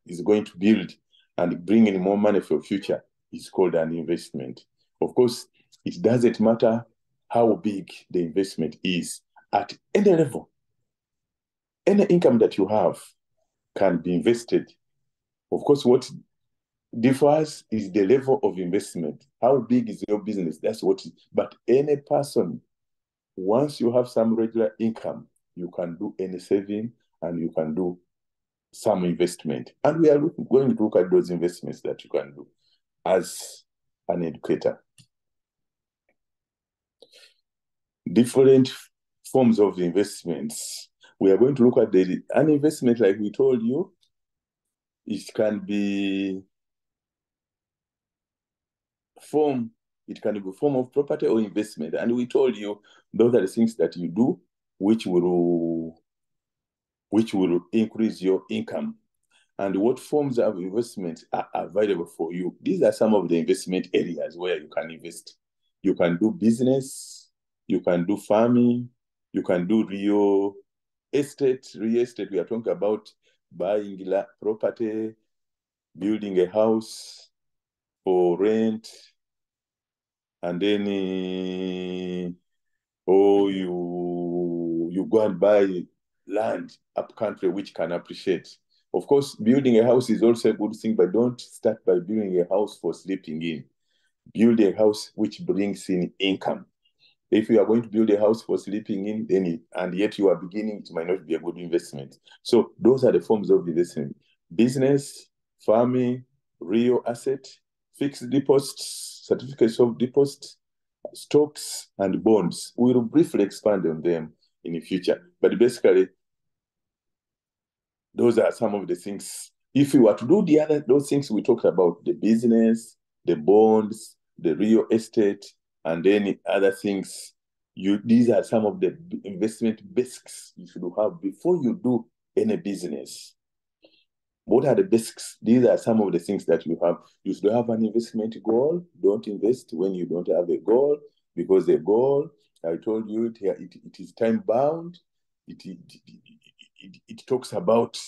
is going to build and bring in more money for the future is called an investment. Of course, it doesn't matter how big the investment is at any level. Any income that you have can be invested. Of course, what differs is the level of investment. How big is your business? But any person, once you have some regular income, you can do any saving and you can do some investment. And we are going to look at those investments that you can do as an educator. Different forms of investments. We are going to look at an investment, like we told you. It can be form of property or investment. And we told you those are the things that you do which will increase your income. And what forms of investment are available for you? These are some of the investment areas where you can invest. You can do business, you can do farming, you can do real estate. Real estate, we are talking about buying property, building a house for rent, and then you go and buy land up country which can appreciate. Of course, building a house is also a good thing, but don't start by building a house for sleeping in. Build a house which brings in income. If you are going to build a house for sleeping in, and yet you are beginning, it might not be a good investment. So those are the forms of investment: business, farming, real asset, fixed deposits, certificates of deposit, stocks, and bonds. We will briefly expand on them in the future. But basically, those are some of the things. If you were to do those things we talked about, the business, the bonds, the real estate, and then other things, these are some of the investment basics you should have before you do any business. What are the basics? These are some of the things that you have. You should have an investment goal. Don't invest when you don't have a goal, because the goal, I told you, it is time bound. It talks about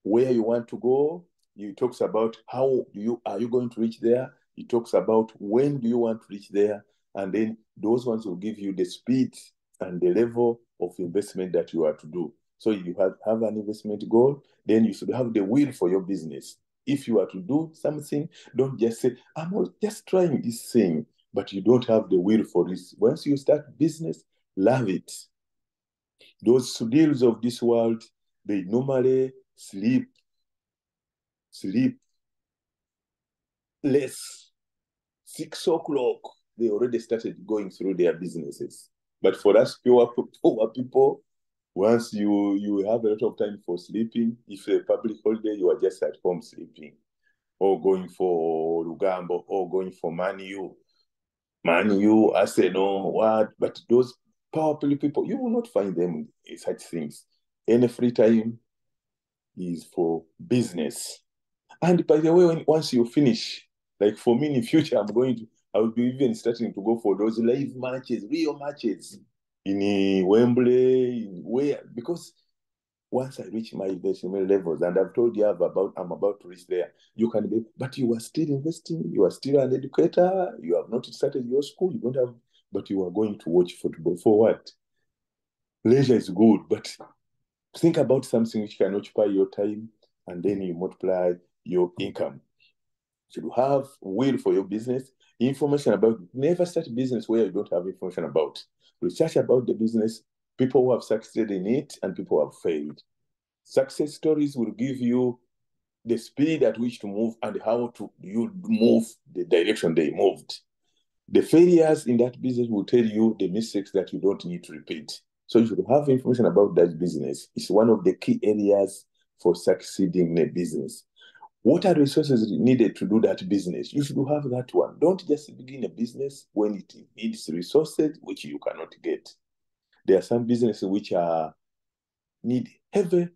where you want to go. It talks about how are you going to reach there. It talks about when do you want to reach there. And then those ones will give you the speed and the level of investment that you are to do. So you have an investment goal, then you should have the will for your business. If you are to do something, don't just say, I'm just trying this thing, but you don't have the will for this. Once you start business, love it. Those deals of this world, they normally sleep less. 6 o'clock, they already started going through their businesses. But for us poor people, once you have a lot of time for sleeping, if a public holiday, you are just at home sleeping, or going for Lugambo, or going for Man U, Arsenal, what? But those powerful people, you will not find them in such things. Any free time is for business. And by the way, once you finish, like for me in the future, I will be even starting to go for those live matches, real matches in Wembley, because once I reach my investment levels, and I've told you I'm about to reach there, you can be, but you are still investing, you are still an educator, you have not started your school, you don't have, but you are going to watch football. For what? Leisure is good, but think about something which can occupy your time, and then you multiply your income. Should have will for your business, information about, never start a business where you don't have information about. Research about the business, people who have succeeded in it and people who have failed. Success stories will give you the speed at which to move and how to you move the direction they moved. The failures in that business will tell you the mistakes that you don't need to repeat. So you should have information about that business. It's one of the key areas for succeeding in a business. What are the resources needed to do that business? You should have that one. Don't just begin a business when it needs resources which you cannot get. There are some businesses which need heavy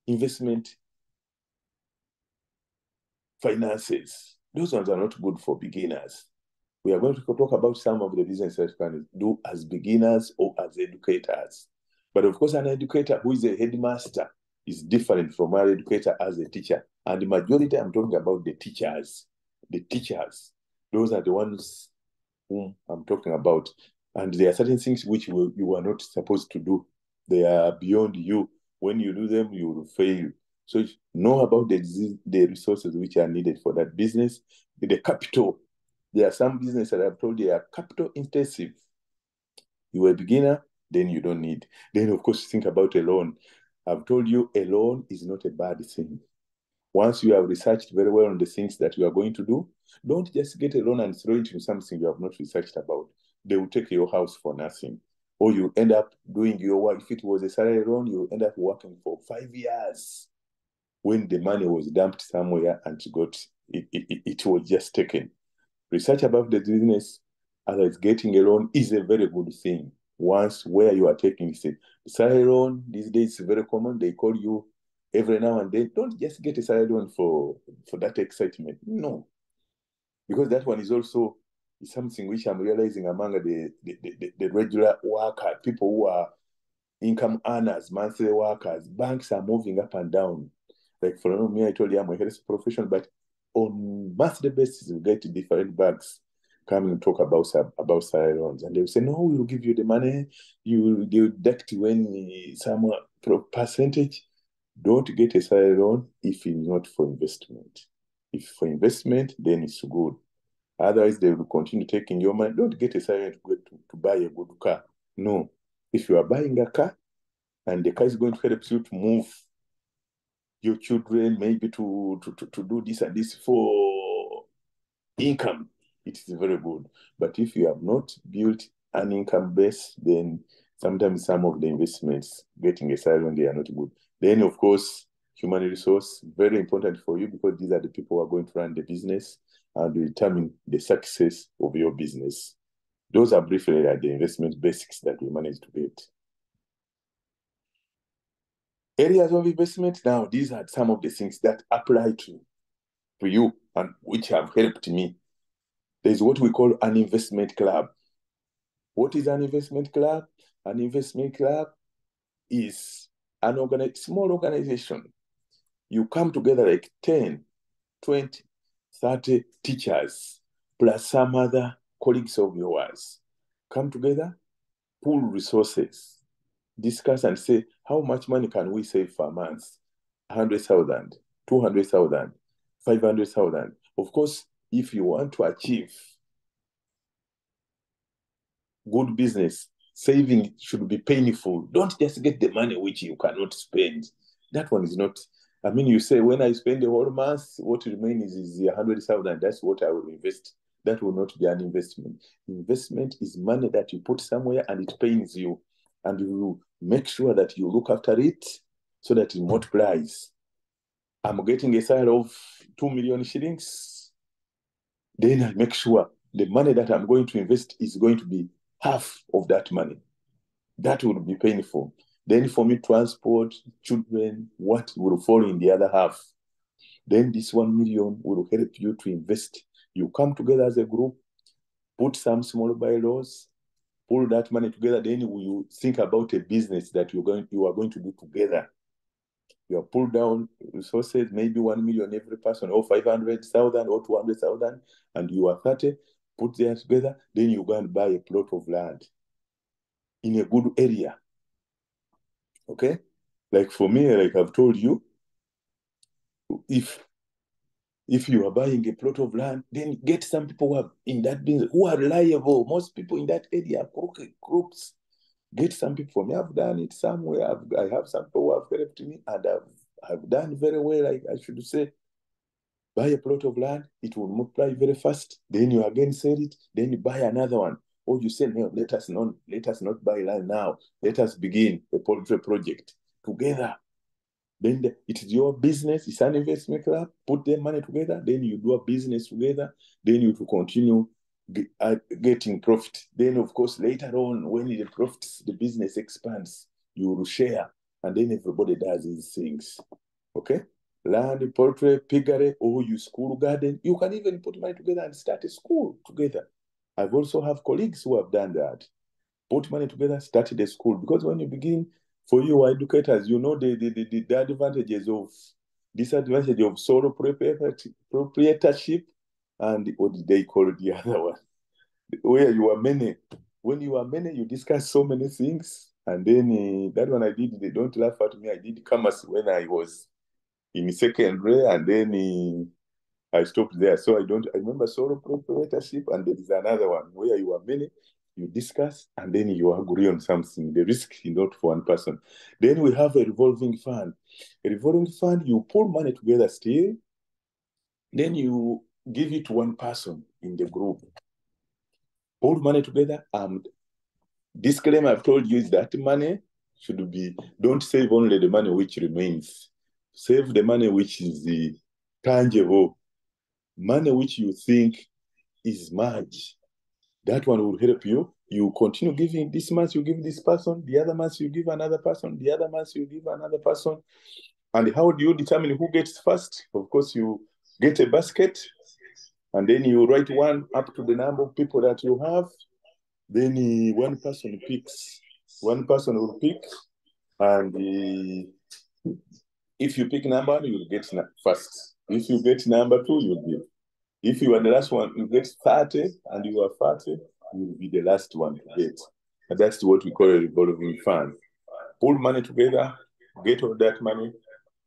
investment finances. Those ones are not good for beginners. We are going to talk about some of the businesses that can do as beginners or as educators. But of course, an educator who is a headmaster is different from an educator as a teacher. And the majority, I'm talking about the teachers. The teachers, those are the ones whom I'm talking about. And there are certain things which you are not supposed to do. They are beyond you. When you do them, you will fail. So know about the resources which are needed for that business. The capital. There are some businesses that I've told you are capital intensive. You are a beginner, then you don't need. Then, of course, think about a loan. I've told you a loan is not a bad thing. Once you have researched very well on the things that you are going to do, don't just get a loan and throw it into something you have not researched about. They will take your house for nothing. Or you end up doing your work. If it was a salary loan, you end up working for 5 years when the money was dumped somewhere and it was just taken. Research about the business, otherwise getting a loan is a very good thing. Once where you are taking the salary loan, these days is very common. They call you every now and then. Don't just get a salary loan for that excitement. No. Because that one is also something which I'm realizing among the regular worker, people who are income earners, monthly workers. Banks are moving up and down. Like for me, I told you I'm a health professional, but on monthly basis, we get different banks come and talk about salary loans. And they will say, no, we will give you the money. They will deduct when some percentage. Don't get a salary loan if it's not for investment. If for investment, then it's good. Otherwise, they will continue taking your money. Don't get a salary to buy a good car. No. If you are buying a car and the car is going to help you to move your children, maybe to do this and this for income, it is very good. But if you have not built an income base, then sometimes some of the investments, getting a salary, they are not good. Then, of course, human resource, very important for you because these are the people who are going to run the business and determine the success of your business. Those are briefly the investment basics that we managed to get. Areas of investment. Now, these are some of the things that apply to you and which have helped me. There's what we call an investment club. What is an investment club? An investment club is an small organization. You come together like 10, 20, 30 teachers, plus some other colleagues of yours. Come together, pool resources, discuss and say, how much money can we save per month? 100,000, 200,000, 500,000. Of course, if you want to achieve good business, saving should be painful. Don't just get the money which you cannot spend. That one is not. I mean, you say, when I spend the whole month, what remains is 100,000. That's what I will invest. That will not be an investment. Investment is money that you put somewhere and it pains you. And you make sure that you look after it so that it multiplies. I'm getting a salary of 2 million shillings. Then I make sure the money that I'm going to invest is going to be half of that money. That would be painful. Then for me, transport, children, what will fall in the other half? Then this 1 million will help you to invest. You come together as a group, put some small bylaws, pull that money together, then you think about a business that you are going to do together. You have pulled down resources, maybe 1 million every person, or 500,000 or 200,000, and you are 30, put them together, then you go and buy a plot of land in a good area. Okay? Like for me, like I've told you, if you are buying a plot of land, then get some people who are in that business, who are reliable. Most people in that area are crooks. Get some people for me. I've done it somewhere. I have some people who have helped me, and I've done very well. I should say, buy a plot of land, it will multiply very fast. Then you again sell it. Then you buy another one. Or you say, no, let us not buy land now. Let us begin a poultry project together. Then it is your business. It's an investment club. Put their money together. Then you do a business together. Then you to continue getting profit. Then, of course, later on, when the business expands, you will share. And then everybody does these things. Okay? Land, poultry, piggery, or you school garden. You can even put money together and start a school together. I've also have colleagues who have done that. Put money together, started a school. Because when you begin, for you educators, you know the advantages of disadvantage of solo proprietorship and what did they call the other one? Where you are many. When you are many, you discuss so many things. And then that one I did, they don't laugh at me. I did commerce when I was in secondary, and then I stopped there. So I remember solo proprietorship, and there is another one where you are many, you discuss, and then you agree on something. The risk is not for one person. Then we have a revolving fund. A revolving fund, you pull money together still, then you give it to one person in the group. Pull money together. Disclaimer I've told you is that money should be, don't save only the money which remains. Save the money which is the tangible. Money which you think is much. That one will help you. You continue giving. This month you give this person, the other month you give another person, the other month you give another person. And how do you determine who gets first? Of course, you get a basket, and then you write one up to the number of people that you have. Then one person picks. One person will pick, and if you pick number one, you'll get first. If you get number two, you'll give. If you are the last one, you get 30, and you are 30, you will be the last one to get. And that's what we call a revolving fund. Pull money together, get all that money,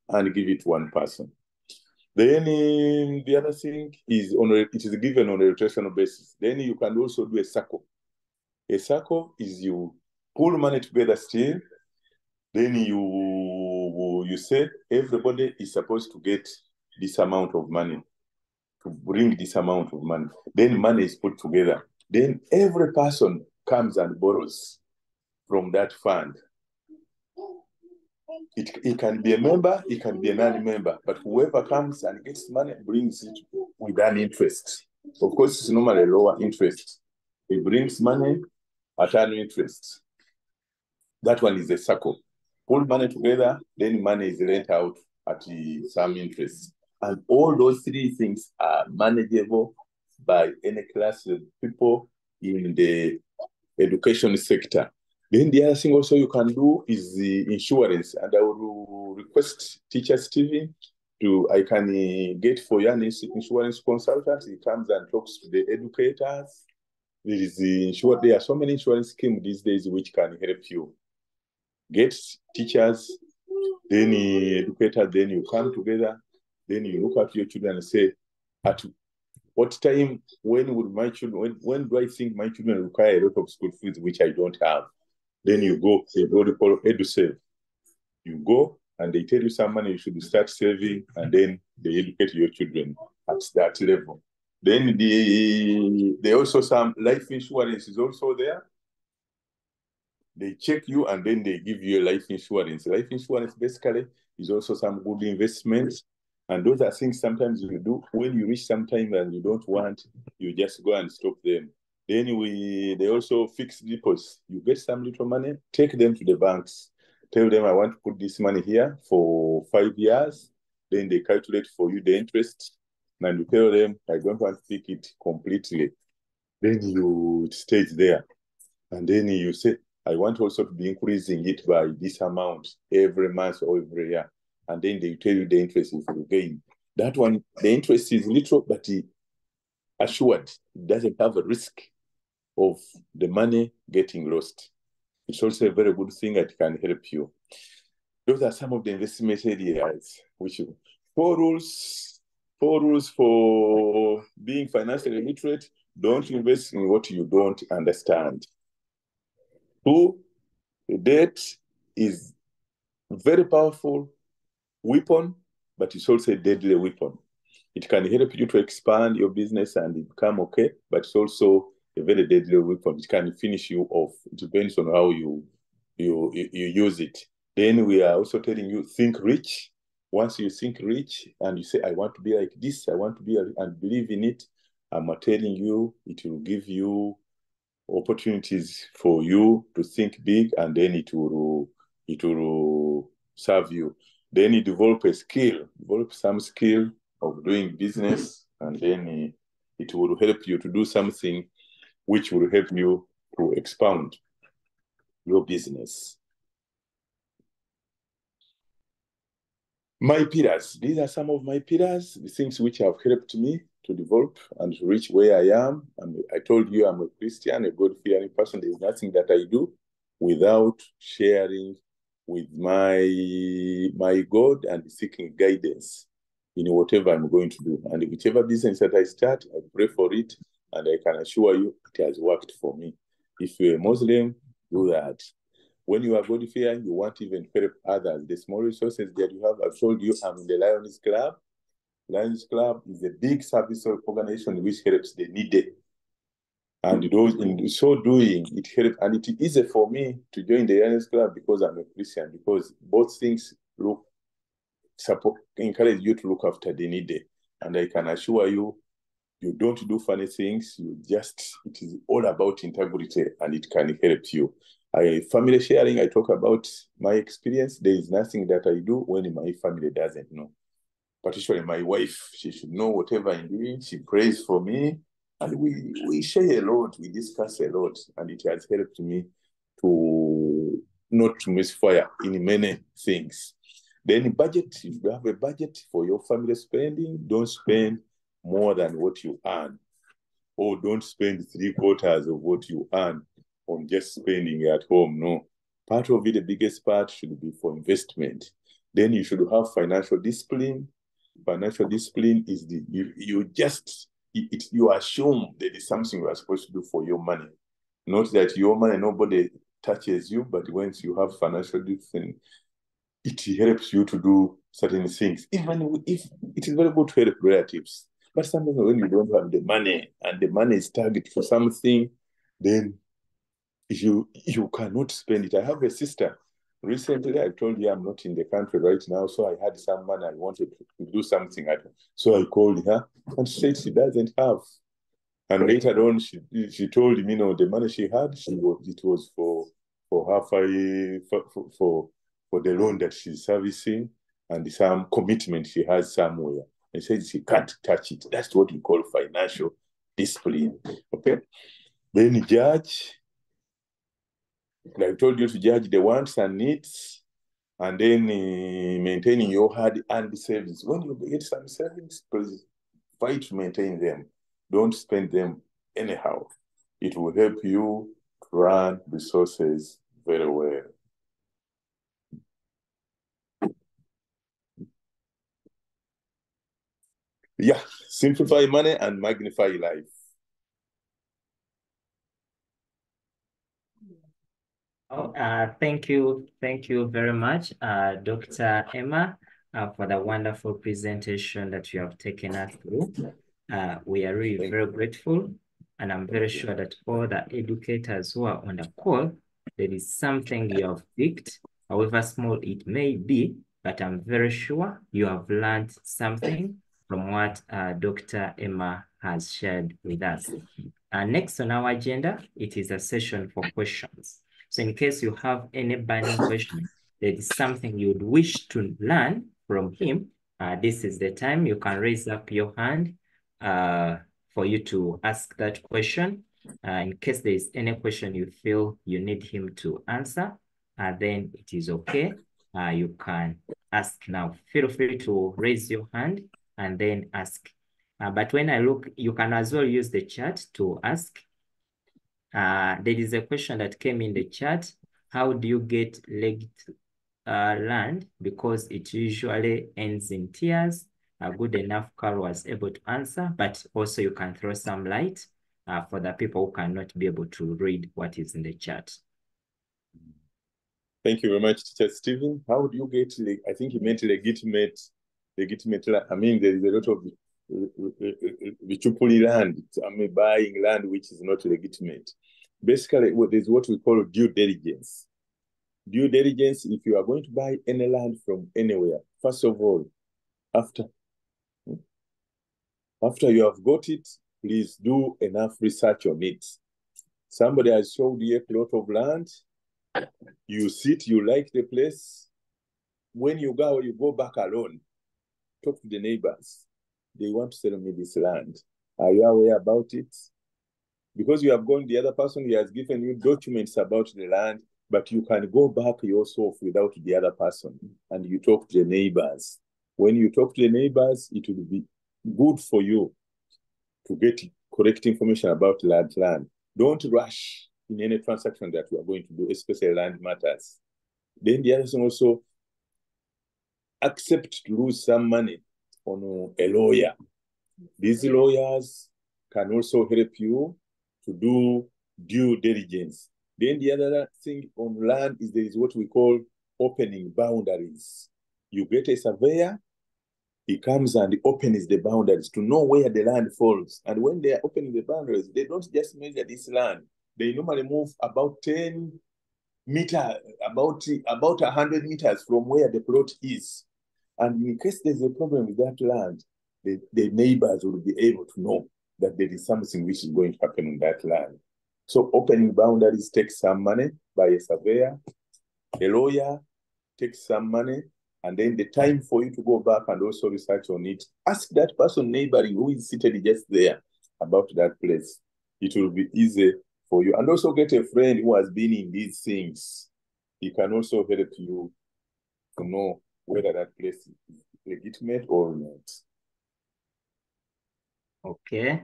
and give it to one person. Then the other thing is it is given on a rotational basis. Then you can also do a circle. A circle is you pull money together still. Then you say everybody is supposed to get this amount of money, to bring this amount of money. Then money is put together. Then every person comes and borrows from that fund. It can be a member, it can be a non-member, but whoever comes and gets money brings it with an interest. Of course, it's normally a lower interest. It brings money at an interest. That one is a circle. Pull money together, then money is lent out at some interest. And all those three things are manageable by any class of people in the education sector. Then the other thing also you can do is the insurance. And I will request Teacher Stephen I can get for you an insurance consultant. He comes and talks to the educators. There are so many insurance schemes these days which can help you. Get teachers, then educators, then you come together, then you look at your children and say, at what time, when do I think my children require a lot of school fees which I don't have? Then you go, they call EduSave. You go and they tell you some money you should start saving, and then they educate your children at that level. Then they also some life insurance is also there. They check you and then they give you a life insurance. Life insurance basically is also some good investments. And those are things sometimes you do when you reach some time and you don't want, you just go and stop them. Then they also fix deposits. You get some little money, take them to the banks. Tell them I want to put this money here for 5 years. Then they calculate for you the interest. And you tell them, I don't want to take it completely. Then it stays there. And then you say, I want also to be increasing it by this amount every month or every year. and then they tell you the interest is will gain. That one, the interest is little, but assured. It doesn't have a risk of the money getting lost. It's also a very good thing that can help you. Those are some of the investment areas. Four rules for being financially literate. Don't invest in what you don't understand. 2, debt is a very powerful weapon, but it's also a deadly weapon. It can help you to expand your business and become okay, but it's also a very deadly weapon. It can finish you off. It depends on how you use it. Then we are also telling you, think rich. Once you think rich and you say, I want to be like this, I want to be, and believe in it, I'm telling you, it will give you opportunities for you to think big, and then it will serve you. Then you develop some skill of doing business, and then it will help you to do something which will help you to expand your business. My pillars. These are some of my pillars, the things which have helped me to develop and to reach where I am. And I told you I'm a Christian, a God-fearing person. There's nothing that I do without sharing with my God and seeking guidance in whatever I'm going to do. And whichever business that I start, I pray for it, and I can assure you it has worked for me. If you're a Muslim, do that. When you are God-fearing, you want to even help others. The small resources that you have, I've told you, I'm in the Lions Club. Lions Club is a big service organization which helps the needy. And in so doing, it helps. And it is easy for me to join the Lions Club because I'm a Christian, because both things encourage you to look after the needy. And I can assure you, you don't do funny things. It is all about integrity, and it can help you. Family sharing, I talk about my experience. There is nothing that I do when my family doesn't know. Particularly my wife, she should know whatever I'm doing. She prays for me, and we share a lot, we discuss a lot, and it has helped me to not to misfire in many things. Then budget, if you have a budget for your family spending, don't spend more than what you earn, or don't spend 3/4 of what you earn on just spending at home. No, part of it, the biggest part, should be for investment. Then you should have financial discipline. Financial discipline is you assume that it's something you are supposed to do for your money. Not that your money, nobody touches you, but once you have financial discipline, it helps you to do certain things. Even if it is very good to help relatives, but sometimes when you don't have the money and the money is targeted for something, then you cannot spend it. I have a sister. Recently, I told you I'm not in the country right now, so I had some money. I wanted to do something. So I called her, and she said she doesn't have. And later on, she told me, the money she had, it was for the loan that she's servicing and some commitment she has somewhere. And said she can't touch it. That's what we call financial discipline. Okay. Then judge. I told you to judge the wants and needs, and then maintaining your hard-earned savings. When you get some savings, please fight to maintain them. Don't spend them anyhow. It will help you run resources very well. Yeah, simplify money and magnify life. Thank you very much, Dr. Emma, for the wonderful presentation that you have taken us through. We are really very grateful, and I'm very sure that all the educators who are on the call, there is something you have picked, however small it may be, but I'm very sure you have learned something from what Dr. Emma has shared with us. Next on our agenda, it is a session for questions. So in case you have any burning question, there is something you'd wish to learn from him, this is the time. You can raise up your hand for you to ask that question. In case there is any question you feel you need him to answer, then it is okay. You can ask now. Feel free to raise your hand and then ask. But when I look, you can as well use the chat to ask. There is a question that came in the chat. How do you get legged land? Because it usually ends in tears. Good enough Carl was able to answer, but also you can throw some light for the people who cannot be able to read what is in the chat. Thank you very much, Teacher Stephen. How do you get, I think he meant legitimate, I mean, there is a lot of Vichupuli land, I mean, buying land which is not legitimate. Basically, there's what we call due diligence. Due diligence, if you are going to buy any land from anywhere, first of all, after you have got it, please do enough research on it. Somebody has showed you a plot of land, you sit, you like the place. When you go back alone, talk to the neighbors. They want to sell me this land. Are you aware about it? Because you have gone, the other person, he has given you documents about the land, but you can go back yourself without the other person, and you talk to the neighbors. When you talk to the neighbors, it will be good for you to get correct information about that land. Don't rush in any transaction that you are going to do, especially land matters. Then the other thing also, accept to lose some money on a lawyer. These lawyers can also help you to do due diligence. Then the other thing on land is there is what we call opening boundaries. You get a surveyor, he comes and opens the boundaries to know where the land falls. And when they are opening the boundaries, they don't just measure this land. They normally move about 10 meters, about 100 meters from where the plot is. And in case there's a problem with that land, the neighbors will be able to know that there is something which is going to happen on that land. So opening boundaries takes some money by a surveyor, a lawyer takes some money, and then the time for you to go back and also research on it. Ask that person neighboring who is seated just there about that place. It will be easy for you. And also get a friend who has been in these things. He can also help you to know whether that place is legitimate or not. Okay.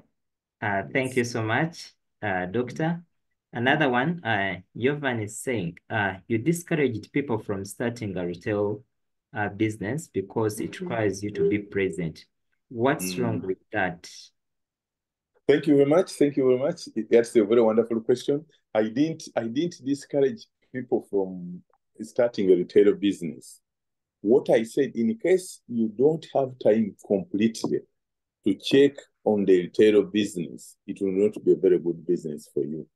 Thank you so much, Doctor. Another one, Jovan is saying, you discouraged people from starting a retail business because it requires you to be present. What's wrong with that? Thank you very much. Thank you very much. That's a very wonderful question. I didn't discourage people from starting a retail business. What I said, in case you don't have time completely to check on the retail business, it will not be a very good business for you.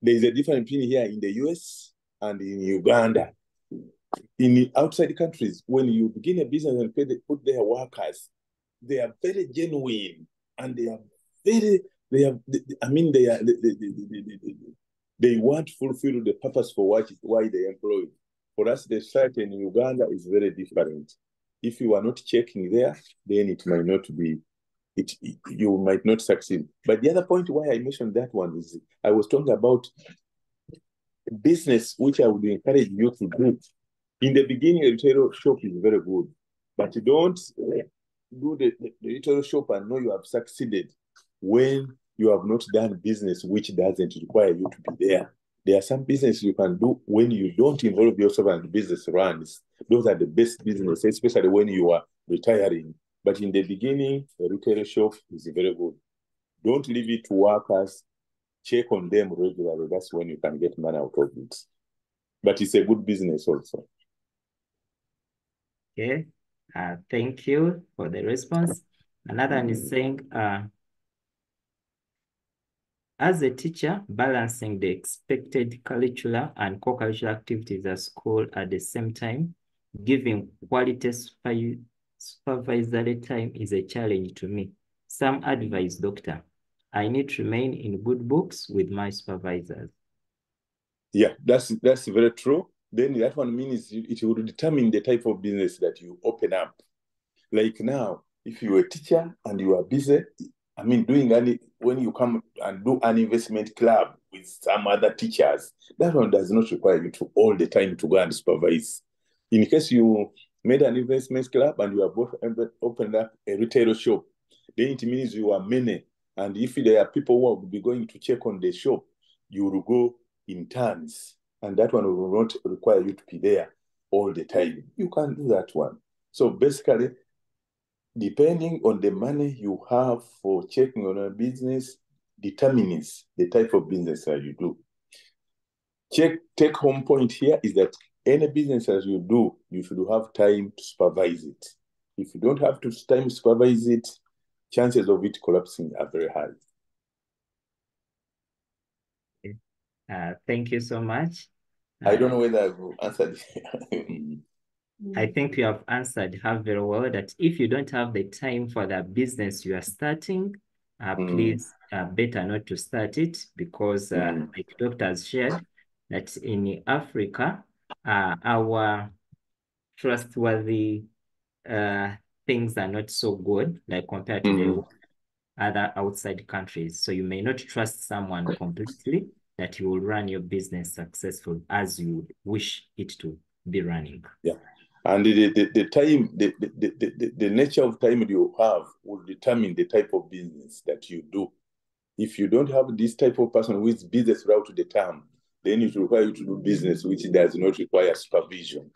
There is a difference between here in the US and in Uganda. In outside countries, when you begin a business and put their workers, they are very genuine and they want to fulfill the purpose for why they employ. For us, the society in Uganda is very different. If you are not checking there, then it might not be, you might not succeed. But the other point why I mentioned that one is I was talking about business, which I would encourage you to do. In the beginning, a retail shop is very good, but don't do the retail shop and know you have succeeded when you have not done business which doesn't require you to be there. There are some business you can do when you don't involve yourself and the business runs. Those are the best business, especially when you are retiring. But in the beginning, the retail shop is very good. Don't leave it to workers. Check on them regularly. That's when you can get money out of it. But it's a good business also. Okay. Thank you for the response. Another one is saying, as a teacher, balancing the expected curricular and co-curricular activities at school at the same time, giving quality supervisory time is a challenge to me. Some advice, Doctor. I need to remain in good books with my supervisors. Yeah, that's very true. Then that one means it will determine the type of business that you open up. Like now, if you're a teacher and you are busy, when you come and do an investment club with some other teachers, that one does not require you to all the time to go and supervise. in case you made an investment club and you have both opened up a retail shop, then it means you are many. And if there are people who will be going to check on the shop, you will go in turns. And that one will not require you to be there all the time. You can do that one. So basically, depending on the money you have for checking on a business, determines the type of business that you do. Take home point here is that any business as you do, you should have time to supervise it. If you don't have time to supervise it, chances of it collapsing are very high. Thank you so much. I don't know whether I've answered. I think you have answered her very well, that if you don't have the time for the business you are starting, please better not to start it, because like doctors shared, that in Africa, our trustworthy things are not so good, like compared to the other outside countries. So you may not trust someone completely that you will run your business successful as you wish it to be running. Yeah. And the time, the nature of time you have will determine the type of business that you do. If you don't have this type of person who is business route to the term, then it will require you to do business which does not require supervision.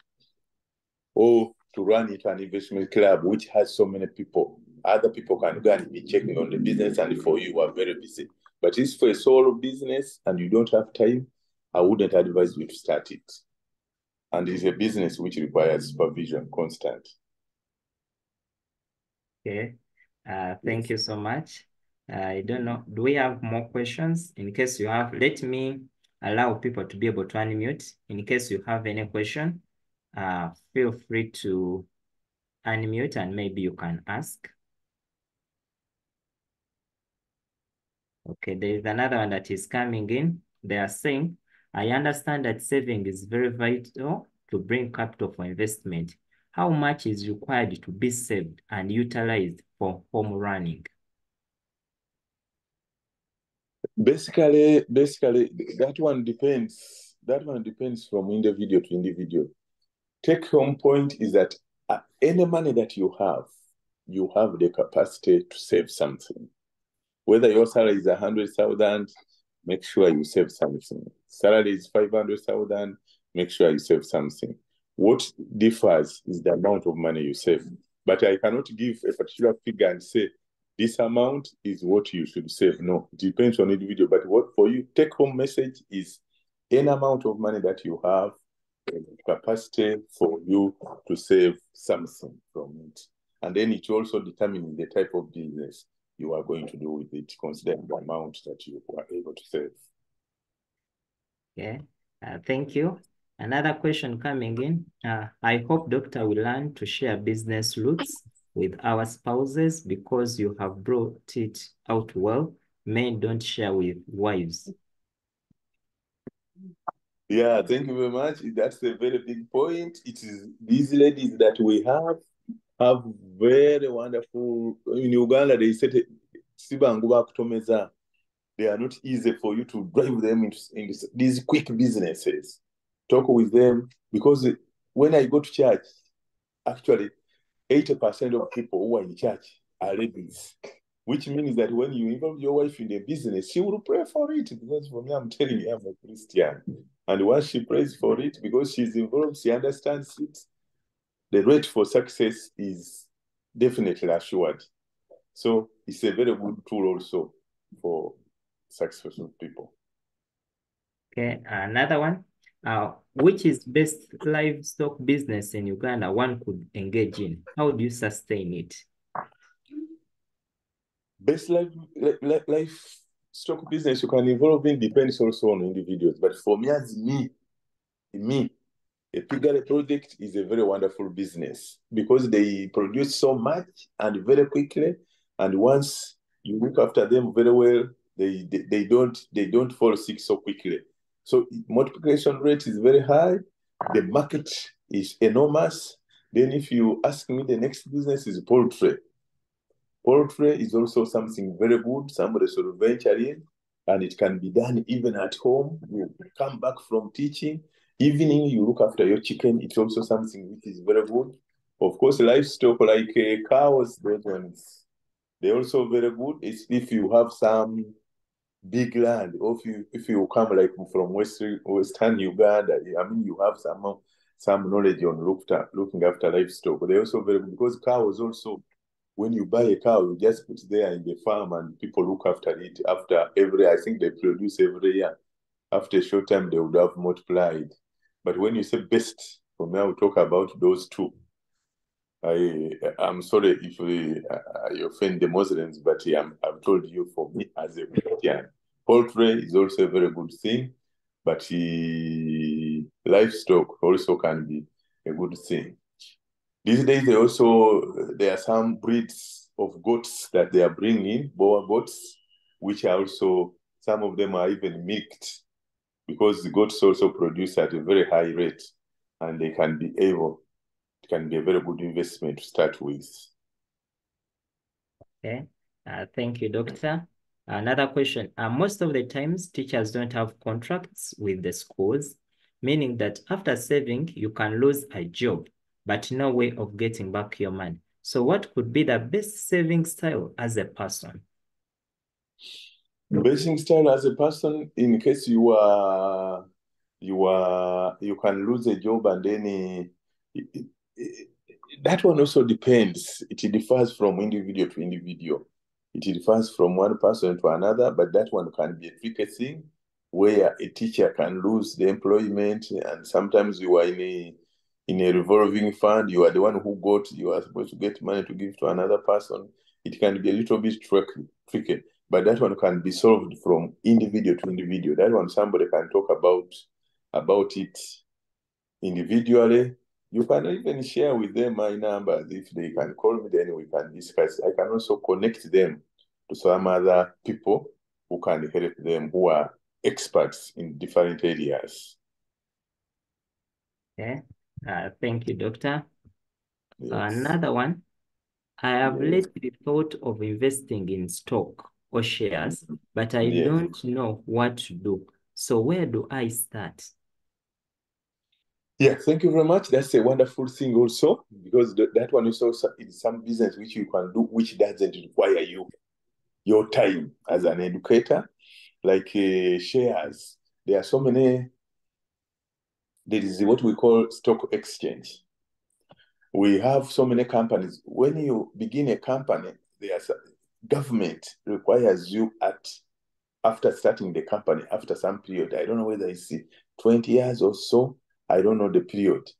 Or to run into an investment club which has so many people. Other people can go and be checking on the business, and for you are very busy. But if for a solo business and you don't have time, I wouldn't advise you to start it. And it's a business which requires supervision constant. Okay. Thank you so much. I don't know, do we have more questions? In case you have, let me allow people to be able to unmute. In case you have any question, feel free to unmute and maybe you can ask. Okay, there is another one that is coming in. They are saying, I understand that saving is very vital to bring capital for investment. How much is required to be saved and utilized for home running? Basically, that one depends. That one depends from individual to individual. Take home point is that any money that you have the capacity to save something. Whether your salary is 100,000, make sure you save something. Salary is 500,000, make sure you save something. What differs is the amount of money you save. But I cannot give a particular figure and say, this amount is what you should save. No, it depends on individual. But what for you, take home message is any amount of money that you have, capacity for you to save something from it. And then it also determines the type of business you are going to do with it, considering the amount that you are able to save. Okay, thank you. Another question coming in. I hope Doctor will learn to share business roots with our spouses because you have brought it out well. Men don't share with wives. Yeah, thank you very much. That's a very big point. It is these ladies that we have very wonderful. In Uganda, they said, they are not easy for you to drive them into these quick businesses. Talk with them, because when I go to church, actually, 80% of people who are in church are ladies, which means that when you involve your wife in the business, she will pray for it. Because for me, I'm telling you, I'm a Christian. And once she prays for it, because she's involved, she understands it, the rate for success is definitely assured. So it's a very good tool also for successful people. Okay, another one. Which is best livestock business in Uganda one could engage in? How do you sustain it? Best livestock business you can involve in depends also on individuals. But for me, as me, a piggery project is a very wonderful business because they produce so much and very quickly. And once you look after them very well, they don't fall sick so quickly. So multiplication rate is very high. The market is enormous. Then if you ask me, the next business is poultry. Poultry is also something very good. Somebody should venture in, and it can be done even at home. You come back from teaching, Evening, you look after your chicken. It's also something which is very good. Of course, livestock like cows, those ones, they're also very good. It's if you have some big land, or if you come like from Western Uganda, I mean, you have some knowledge on looking after livestock. They're also very good because cows also, when you buy a cow, you just put it there in the farm and people look after it. After I think they produce every year. After a short time, they would have multiplied. But when you say best, for me, I will talk about those two. I'm sorry if I offend the Muslims, but I've told you, for me as a Christian, poultry is also a very good thing, but livestock also can be a good thing. These days, there are some breeds of goats that they are bringing, Boer goats, which are also, some of them are even milked, because the goats also produce at a very high rate, and it can be a very good investment to start with. Okay. Thank you, Doctor. Another question. Most of the times, teachers don't have contracts with the schools, meaning that after saving, you can lose a job, but no way of getting back your money. So what could be the best saving style as a person? Basing style as a person, in case you can lose a job, and then that one also depends. It differs from individual to individual. It differs from one person to another, but that one can be a tricky thing where a teacher can lose the employment, and sometimes you are in a revolving fund. You are the one you are supposed to get money to give to another person. It can be a little bit tricky, but that one can be solved from individual to individual. That one, somebody can talk about it individually. You can even share with them my numbers. If they can call me, then we can discuss. I can also connect them to some other people who can help them, who are experts in different areas. Okay. Thank you, Doctor. Yes. Another one. I have lately thought of investing in stock or shares, but I don't know what to do. So where do I start? Yeah, thank you very much. That's a wonderful thing also, because that one is also some business which you can do, which doesn't require your time as an educator, like shares. There are so many. There is what we call stock exchange. We have so many companies. When you begin a company, government requires you after starting the company, after some period, I don't know whether it's 20 years or so, I don't know the period,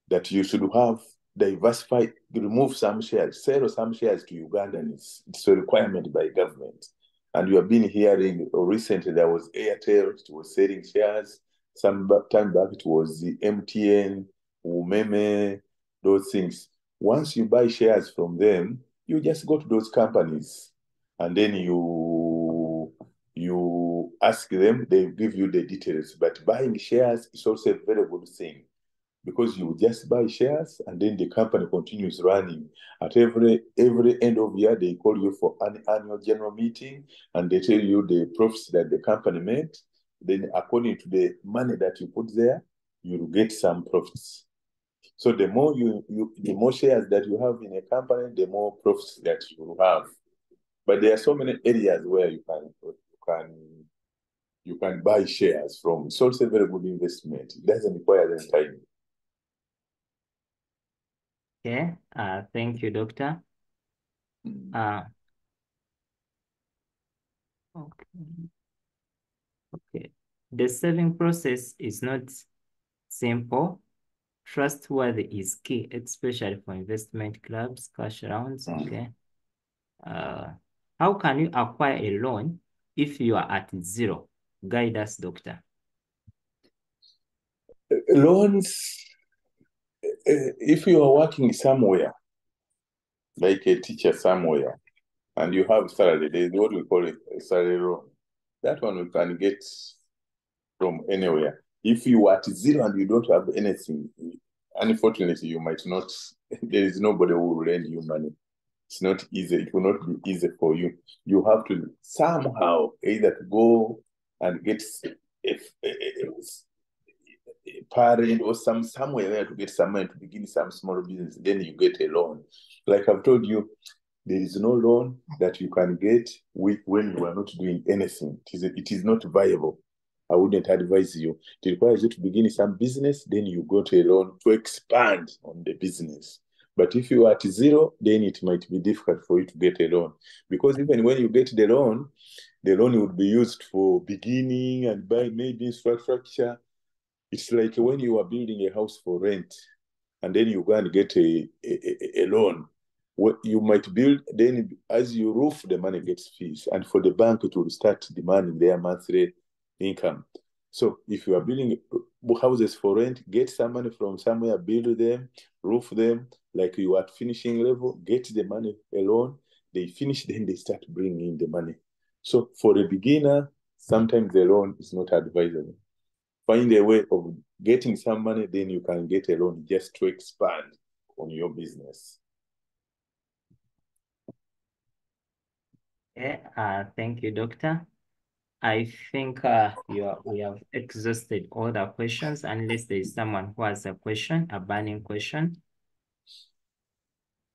that you should have diversified, remove some shares, sell some shares to Ugandans. It's a requirement by government. And you have been hearing, or recently there was Airtel, it was selling shares. Some time back it was the MTN, Umeme, those things. Once you buy shares from them, you just go to those companies, and then you ask them, they give you the details. But buying shares is also a very good thing, because you just buy shares and then the company continues running. At every end of year, they call you for an annual general meeting, and they tell you the profits that the company made. Then according to the money that you put there, you will get some profits. So the more the more shares that you have in a company, the more profits that you will have. But there are so many areas where you can buy shares from. It's also a very good investment. It doesn't require any time. Okay. Thank you, Doctor. Okay. The saving process is not simple. Trustworthy is key, especially for investment clubs, cash rounds. Okay. How can you acquire a loan if you are at zero? Guide us, Doctor. Loans, if you are working somewhere, like a teacher somewhere, and you have salary, there's what we call a salary loan. That one we can get from anywhere. If you are at zero and you don't have anything, unfortunately, you might not, there is nobody who will lend you money. It's not easy. It will not be easy for you. You have to somehow either go and get a parent or somewhere there to get some money to begin some small business, then you get a loan. Like I've told you, there is no loan that you can get when you are not doing anything. It is not viable. I wouldn't advise you. It requires you to begin some business, then you got a loan to expand on the business. But if you are at zero, then it might be difficult for you to get a loan. Because even when you get the loan would be used for beginning and buy maybe infrastructure. It's like when you are building a house for rent and then you go and get a loan. What you might build, then as you roof, the money gets fees. And for the bank, it will start demanding their monthly income. So if you are building houses for rent, get some money from somewhere, build them, roof them, like you are at finishing level, get the money alone. They finish, then they start bringing in the money. So for a beginner, sometimes the loan is not advisable. Find a way of getting some money, then you can get a loan just to expand on your business. Yeah, thank you, Doctor. I think we have exhausted all the questions, unless there is someone who has a question, a burning question.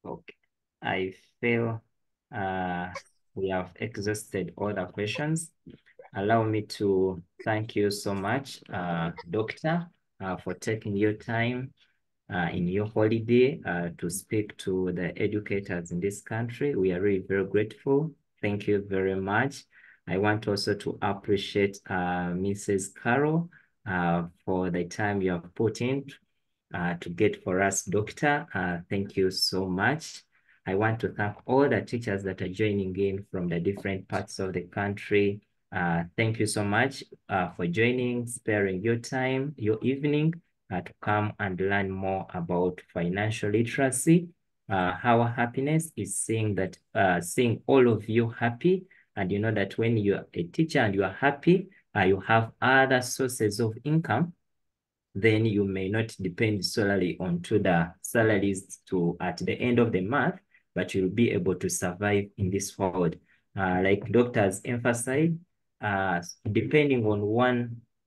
Okay, I feel we have exhausted all the questions. Allow me to thank you so much, Doctor, for taking your time in your holiday to speak to the educators in this country. We are really very grateful. Thank you very much. I want also to appreciate Mrs. Carol for the time you have put in to get for us, Doctor. Thank you so much. I want to thank all the teachers that are joining in from the different parts of the country. Thank you so much for joining, sparing your time, your evening, to come and learn more about financial literacy. Our happiness is seeing all of you happy, and you know that when you are a teacher and you are happy, you have other sources of income, then you may not depend solely onto the salaries at the end of the month, but you'll be able to survive in this world. Like doctors emphasize, depending on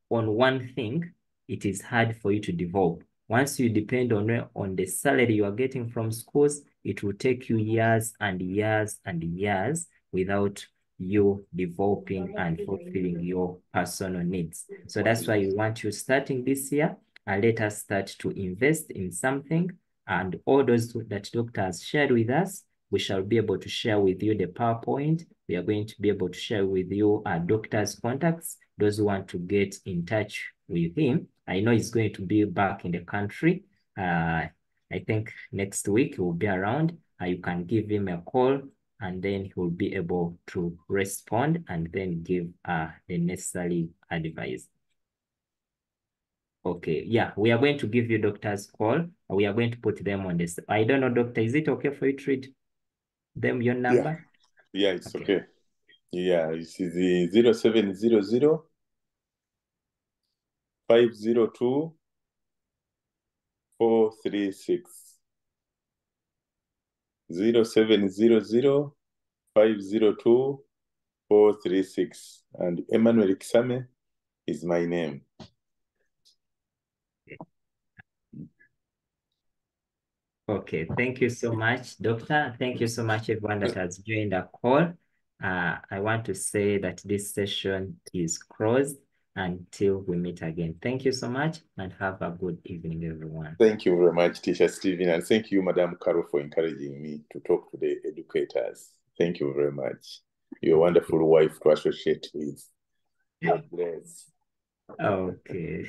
one thing, it is hard for you to develop. Once you depend on the salary you are getting from schools, it will take you years and years and years without you developing and fulfilling your personal needs. So that's why we want you starting this year, and let us start to invest in something. And all those that doctors shared with us, we shall be able to share with you the PowerPoint. We are going to be able to share with you our doctor's contacts, those who want to get in touch with him. I know he's going to be back in the country. I think next week he will be around. You can give him a call, and then he will be able to respond and then give the necessary advice. Okay, yeah, we are going to give you doctor's call. We are going to put them on this. I don't know, doctor, is it okay for you to read them your number? Yeah, it's okay. Yeah, it's the 0700 502 436. 0700 502 436. And Emmanuel Kisame is my name. Okay, thank you so much, doctor. Thank you so much, everyone that has joined the call. I want to say that this session is closed until we meet again. Thank you so much, and have a good evening, everyone. Thank you very much, Teacher Stephen, and thank you, Madam Carol, for encouraging me to talk to the educators. Thank you very much. You're a wonderful wife to associate with. God bless. Okay.